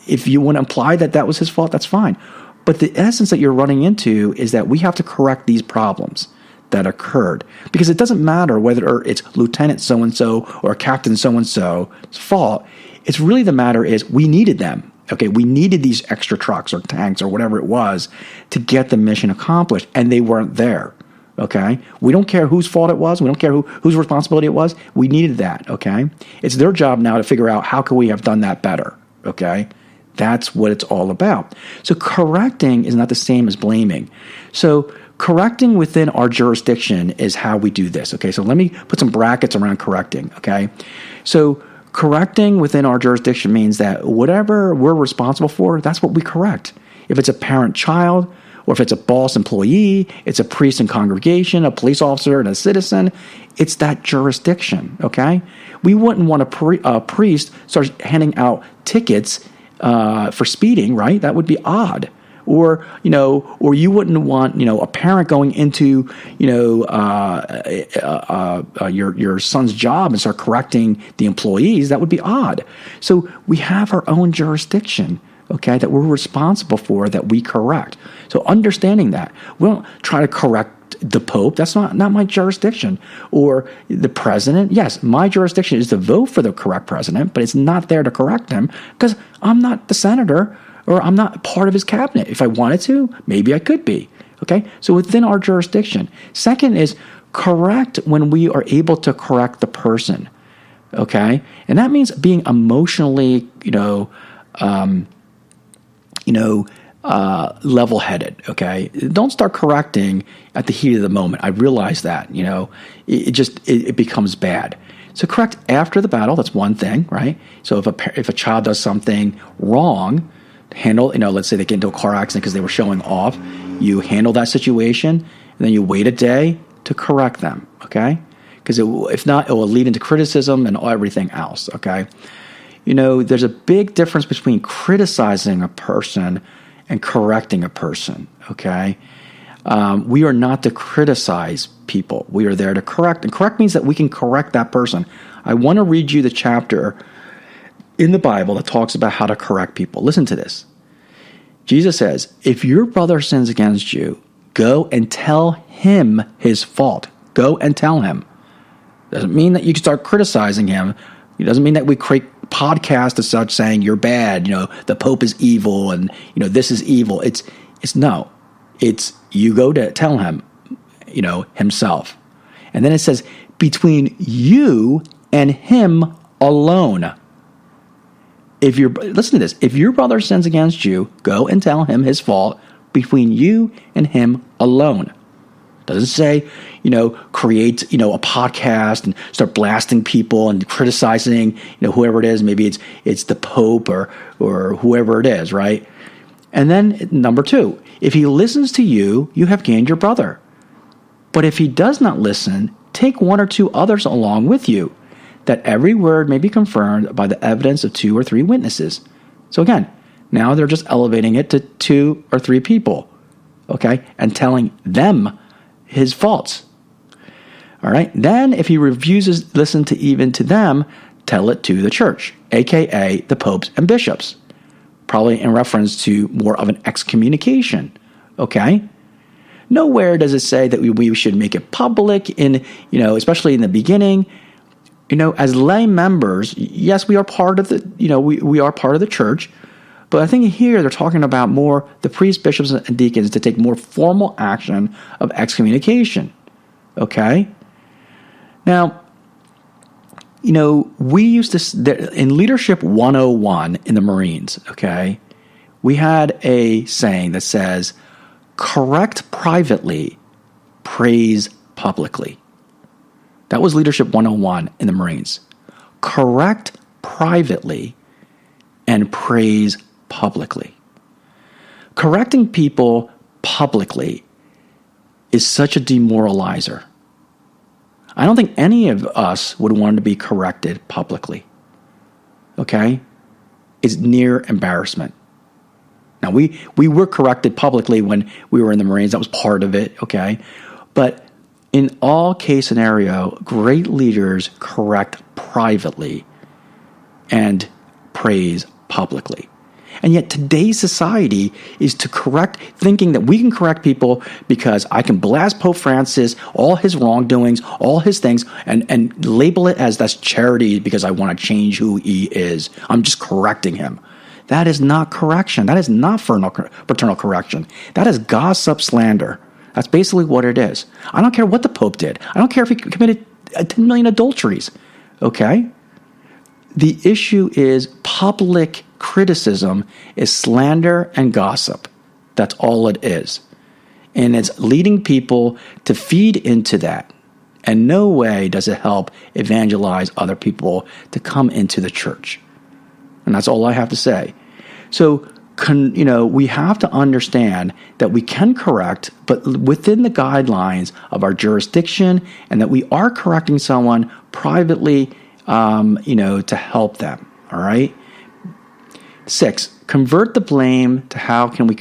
If you want to imply that that was his fault, that's fine. But the essence that you're running into is that we have to correct these problems that occurred. Because it doesn't matter whether it's Lieutenant so-and-so or Captain so-and-so's fault. It's really the matter is we needed them. Okay, we needed these extra trucks or tanks or whatever it was to get the mission accomplished, and they weren't there. Okay, we don't care whose fault it was. We don't care whose responsibility it was. We needed that. Okay, it's their job now to figure out how can we have done that better. Okay, that's what it's all about. So correcting is not the same as blaming. So correcting within our jurisdiction is how we do this. Okay, so let me put some brackets around correcting. Okay, so correcting within our jurisdiction means that whatever we're responsible for, that's what we correct. If it's a parent-child, or if it's a boss employee, it's a priest and congregation, a police officer and a citizen, it's that jurisdiction, okay? We wouldn't want a priest start handing out tickets for speeding, right? That would be odd. Or you wouldn't want, a parent going into, your son's job and start correcting the employees. That would be odd. So we have our own jurisdiction, okay, that we're responsible for, that we correct. So understanding that, we don't try to correct the Pope. That's not my jurisdiction. Or the president. Yes, my jurisdiction is to vote for the correct president, but it's not there to correct him because I'm not the senator or I'm not part of his cabinet. If I wanted to, maybe I could be. Okay, so within our jurisdiction. Second is correct when we are able to correct the person. Okay, and that means being emotionally, level-headed, okay? Don't start correcting at the heat of the moment. I realize that, it becomes bad. So correct after the battle, that's one thing, right? So if a child does something wrong, handle, let's say they get into a car accident because they were showing off, you handle that situation, and then you wait a day to correct them, okay? Because if not, it will lead into criticism and everything else, okay? There's a big difference between criticizing a person and correcting a person, okay? We are not to criticize people. We are there to correct. And correct means that we can correct that person. I want to read you the chapter in the Bible that talks about how to correct people. Listen to this. Jesus says, if your brother sins against you, go and tell him his fault. Go and tell him. Doesn't mean that you can start criticizing him. It doesn't mean that we create podcasts as such saying you're bad, the Pope is evil and, this is evil. It's you go to tell him, himself. And then it says, between you and him alone. Listen to this. If your brother sins against you, go and tell him his fault between you and him alone. Doesn't say, create, a podcast and start blasting people and criticizing, whoever it is. Maybe it's the Pope or whoever it is, right? And then number 2, if he listens to you, you have gained your brother. But if he does not listen, take 1 or 2 others along with you, that every word may be confirmed by the evidence of 2 or 3 witnesses. So again, now they're just elevating it to 2 or 3 people, okay, and telling them his faults. All right. Then if he refuses to listen to them, tell it to the church, aka the popes and bishops, probably in reference to more of an excommunication. Okay. Nowhere does it say that we should make it public especially in the beginning. As lay members, yes, we are part of the, we are part of the church. But I think here they're talking about more the priests, bishops, and deacons to take more formal action of excommunication. Okay? Now, we used to, in Leadership 101 in the Marines, okay, we had a saying that says, correct privately, praise publicly. That was Leadership 101 in the Marines. Correct privately and praise publicly. Correcting people publicly is such a demoralizer. I don't think any of us would want to be corrected publicly. Okay? It's near embarrassment. Now, we were corrected publicly when we were in the Marines. That was part of it, okay? But in all case scenario, great leaders correct privately and praise publicly. And yet today's society is to correct, thinking that we can correct people because I can blast Pope Francis, all his wrongdoings, all his things, and label it as that's charity because I want to change who he is. I'm just correcting him. That is not correction. That is not paternal correction. That is gossip slander. That's basically what it is. I don't care what the Pope did. I don't care if he committed 10 million adulteries. Okay? The issue is public criticism is slander and gossip. That's all it is. And it's leading people to feed into that. And no way does it help evangelize other people to come into the church. And that's all I have to say. So, we have to understand that we can correct, but within the guidelines of our jurisdiction, and that we are correcting someone privately, to help them. All right. 6, convert the blame to how can we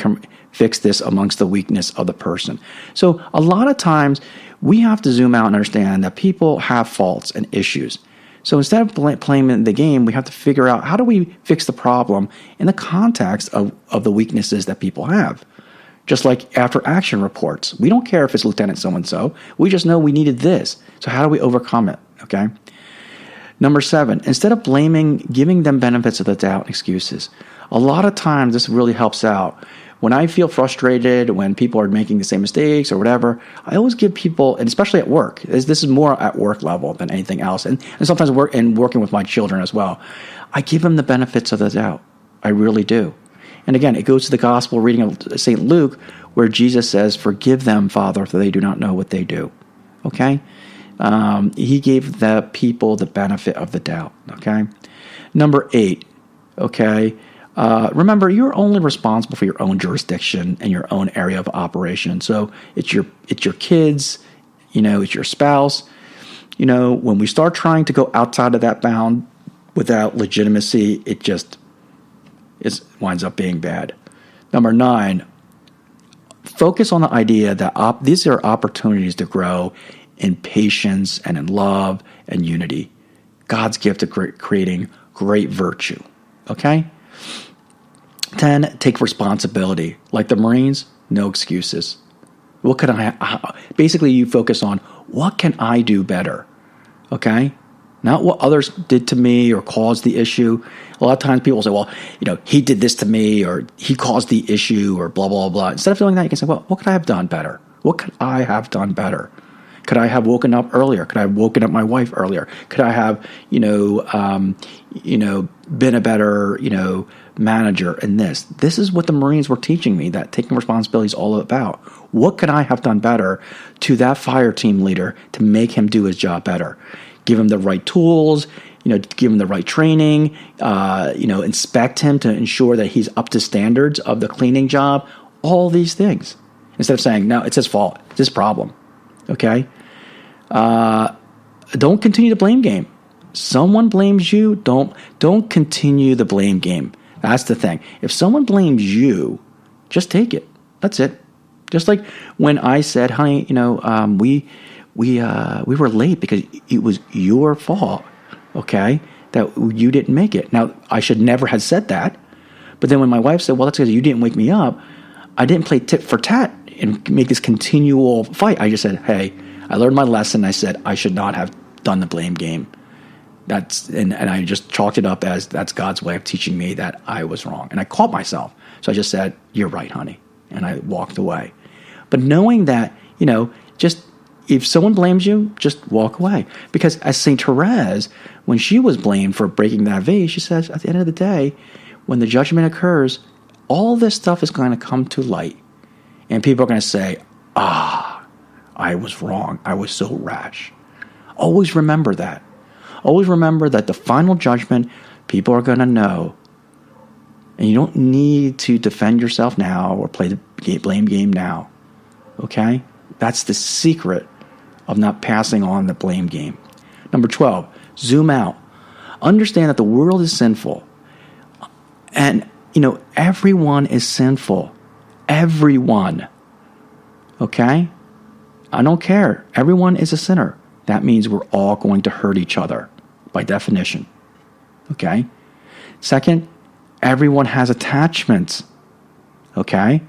fix this amongst the weakness of the person. So a lot of times we have to zoom out and understand that people have faults and issues. So instead of playing the game, we have to figure out how do we fix the problem in the context of the weaknesses that people have. Just like after action reports. We don't care if it's Lieutenant so-and-so. We just know we needed this. So how do we overcome it? Okay. Number 7, instead of blaming, giving them benefits of the doubt and excuses. A lot of times this really helps out. When I feel frustrated, when people are making the same mistakes or whatever, I always give people, and especially at work, this is more at work level than anything else, and sometimes working with my children as well, I give them the benefits of the doubt. I really do. And again, it goes to the gospel reading of St. Luke, where Jesus says, "Forgive them, Father, for they do not know what they do." Okay? He gave the people the benefit of the doubt. Okay. Number 8. Okay. Remember, you're only responsible for your own jurisdiction and your own area of operation. So it's your kids, it's your spouse. When we start trying to go outside of that bound without legitimacy, it just winds up being bad. Number 9, focus on the idea that these are opportunities to grow in patience and in love and unity. God's gift of creating great virtue. Okay? 10, take responsibility. Like the Marines, no excuses. What can basically you focus on what can I do better? Okay? Not what others did to me or caused the issue. A lot of times people say, well, he did this to me or he caused the issue or blah, blah, blah. Instead of feeling that, you can say, well, what could I have done better? What could I have done better? Could I have woken up earlier? Could I have woken up my wife earlier? Could I have, been a better, manager in this? This is what the Marines were teaching me, that taking responsibility is all about. What could I have done better to that fire team leader to make him do his job better? Give him the right tools, give him the right training, inspect him to ensure that he's up to standards of the cleaning job, all these things. Instead of saying, no, it's his fault, it's his problem. Okay? Don't continue the blame game. Someone blames you, don't continue the blame game. That's the thing. If someone blames you, just take it. That's it. Just like when I said, honey, we were late because it was your fault, okay, that you didn't make it. Now, I should never have said that. But then when my wife said, well, that's because you didn't wake me up, I didn't play tit for tat and make this continual fight. I just said, hey, I learned my lesson. I said I should not have done the blame game. And I just chalked it up as that's God's way of teaching me that I was wrong. And I caught myself. So I just said, you're right, honey. And I walked away. But knowing that, just if someone blames you, just walk away. Because as St. Therese, when she was blamed for breaking that vase, she says, at the end of the day, when the judgment occurs, all this stuff is going to come to light. And people are going to say, I was wrong. I was so rash. Always remember that. Always remember that the final judgment, people are going to know And you don't need to defend yourself now or play the blame game now. Okay? That's the secret of not passing on the blame game. Number 12, zoom out. Understand that the world is sinful. And, everyone is sinful. Everyone. Okay? I don't care. Everyone is a sinner. That means we're all going to hurt each other, by definition. Okay? Second, everyone has attachments. Okay?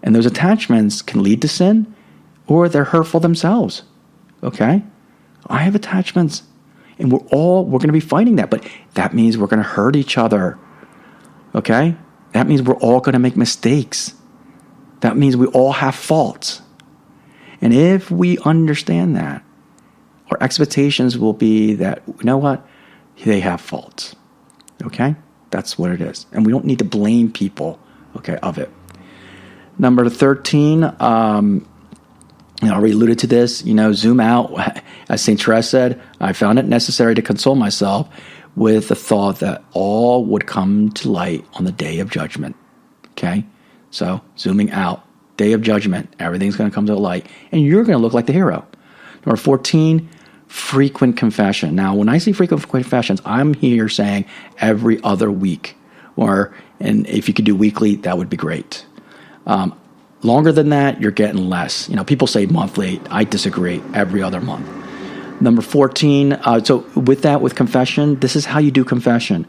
And those attachments can lead to sin, or they're hurtful themselves. Okay? I have attachments. And we're going to be fighting that. But that means we're going to hurt each other. Okay? That means we're all going to make mistakes. That means we all have faults. And if we understand that, our expectations will be that, you know what? They have faults. Okay? That's what it is. And we don't need to blame people, okay, of it. Number 13, I already alluded to this, zoom out. As St. Therese said, I found it necessary to console myself with the thought that all would come to light on the day of judgment. Okay? So, zooming out. Day of judgment. Everything's going to come to light. And you're going to look like the hero. Number 14, frequent confession. Now, when I say frequent confessions, I'm here saying every other week. And if you could do weekly, that would be great. Longer than that, you're getting less. People say monthly. I disagree. Every other month. Number 14, so with confession, this is how you do confession.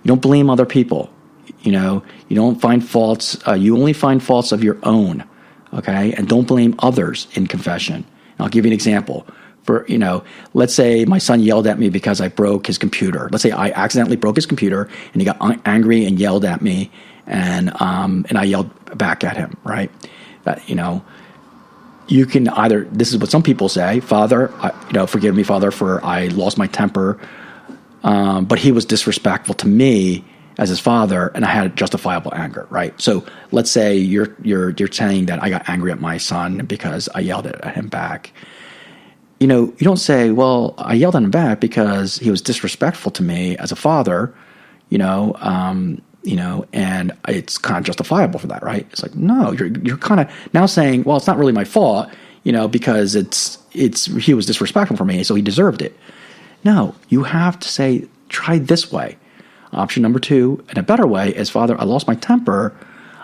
You don't blame other people. You don't find faults. You only find faults of your own, okay? And don't blame others in confession. And I'll give you an example. Let's say my son yelled at me because I broke his computer. Let's say I accidentally broke his computer, and he got angry and yelled at me, and I yelled back at him, right? You can either, this is what some people say, Father, forgive me, Father, for I lost my temper, but he was disrespectful to me as his father, and I had justifiable anger, right? So let's say you're saying that I got angry at my son because I yelled at him back. You don't say, well, I yelled at him back because he was disrespectful to me as a father, and it's kind of justifiable for that, right? It's like, no, you're kind of now saying, well, it's not really my fault, because he was disrespectful for me, so he deserved it. No, you have to say, try this way. Option number 2, and a better way is, Father, I lost my temper.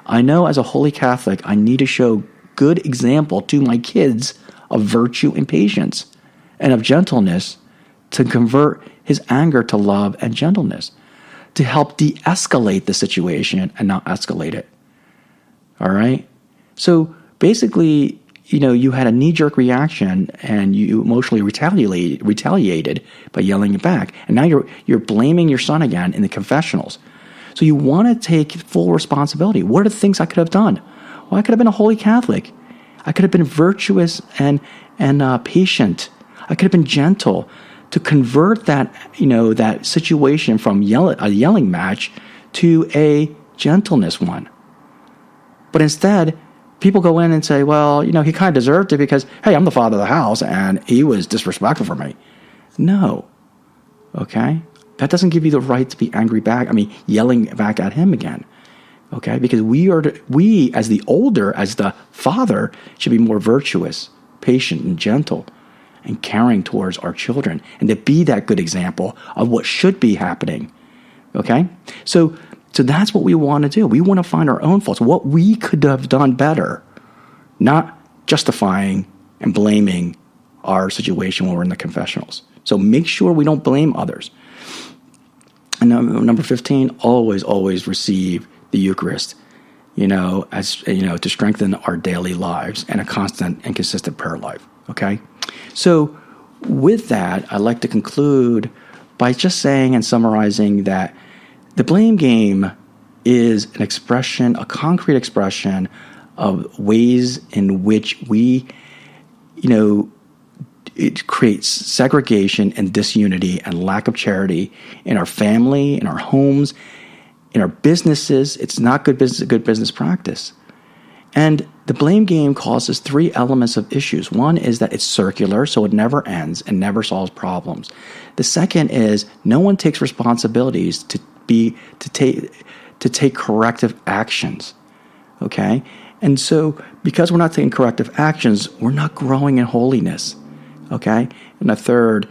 I know as a holy Catholic, I need to show good example to my kids of virtue and patience and of gentleness to convert his anger to love and gentleness, to help de-escalate the situation and not escalate it. All right? So basically, you had a knee-jerk reaction and you emotionally retaliated by yelling it back. And now you're blaming your son again in the confessionals. So you want to take full responsibility. What are the things I could have done? Well, I could have been a holy Catholic. I could have been virtuous and patient. I could have been gentle to convert that, that situation from a yelling match to a gentleness one. But instead, people go in and say, well, he kind of deserved it because, hey, I'm the father of the house and he was disrespectful for me. No. Okay? That doesn't give you the right to be angry back. Yelling back at him again. Okay? Because we as the father, should be more virtuous, patient, and gentle, and caring towards our children, and to be that good example of what should be happening. Okay? So that's what we want to do. We want to find our own faults, what we could have done better, not justifying and blaming our situation when we're in the confessionals. So make sure we don't blame others. And number 15, always receive the Eucharist, to strengthen our daily lives and a constant and consistent prayer life. Okay? So with that, I'd like to conclude by just saying and summarizing that the blame game is a concrete expression of ways in which we, it creates segregation and disunity and lack of charity in our family, in our homes, in our businesses. It's not good business practice. And the blame game causes 3 elements of issues. One is that it's circular, so it never ends and never solves problems. The second is no one takes responsibilities to to take corrective actions. Okay? And so, because we're not taking corrective actions, we're not growing in holiness. Okay? And the third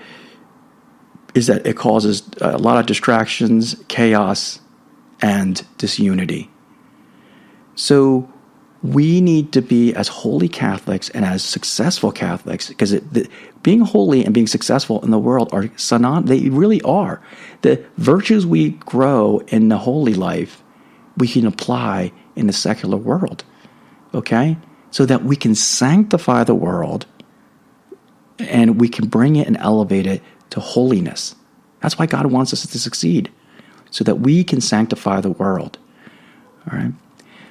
is that it causes a lot of distractions, chaos, and disunity. So we need to be as holy Catholics and as successful Catholics, because being holy and being successful in the world are synonymous. They really are. The virtues we grow in the holy life, we can apply in the secular world, okay? So that we can sanctify the world and we can bring it and elevate it to holiness. That's why God wants us to succeed, so that we can sanctify the world, all right?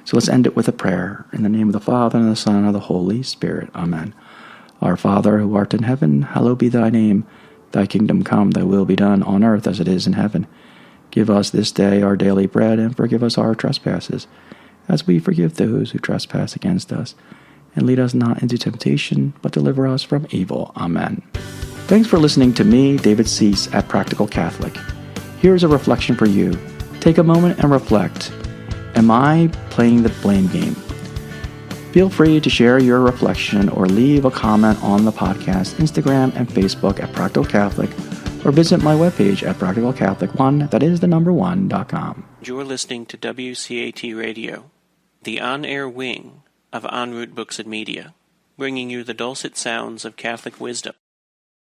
So let's end it with a prayer. In the name of the Father, and the Son, and of the Holy Spirit. Amen. Our Father, who art in heaven, hallowed be thy name. Thy kingdom come, thy will be done on earth as it is in heaven. Give us this day our daily bread, and forgive us our trespasses, as we forgive those who trespass against us. And lead us not into temptation, but deliver us from evil. Amen. Thanks for listening to me, David Cease, at Practical Catholic. Here's a reflection for you. Take a moment and reflect. Am I playing the blame game? Feel free to share your reflection or leave a comment on the podcast, Instagram, and Facebook at Practical Catholic, or visit my webpage at practicalcatholic1, that is the number 1.com. You're listening to WCAT Radio, the on-air wing of En Route Books and Media, bringing you the dulcet sounds of Catholic wisdom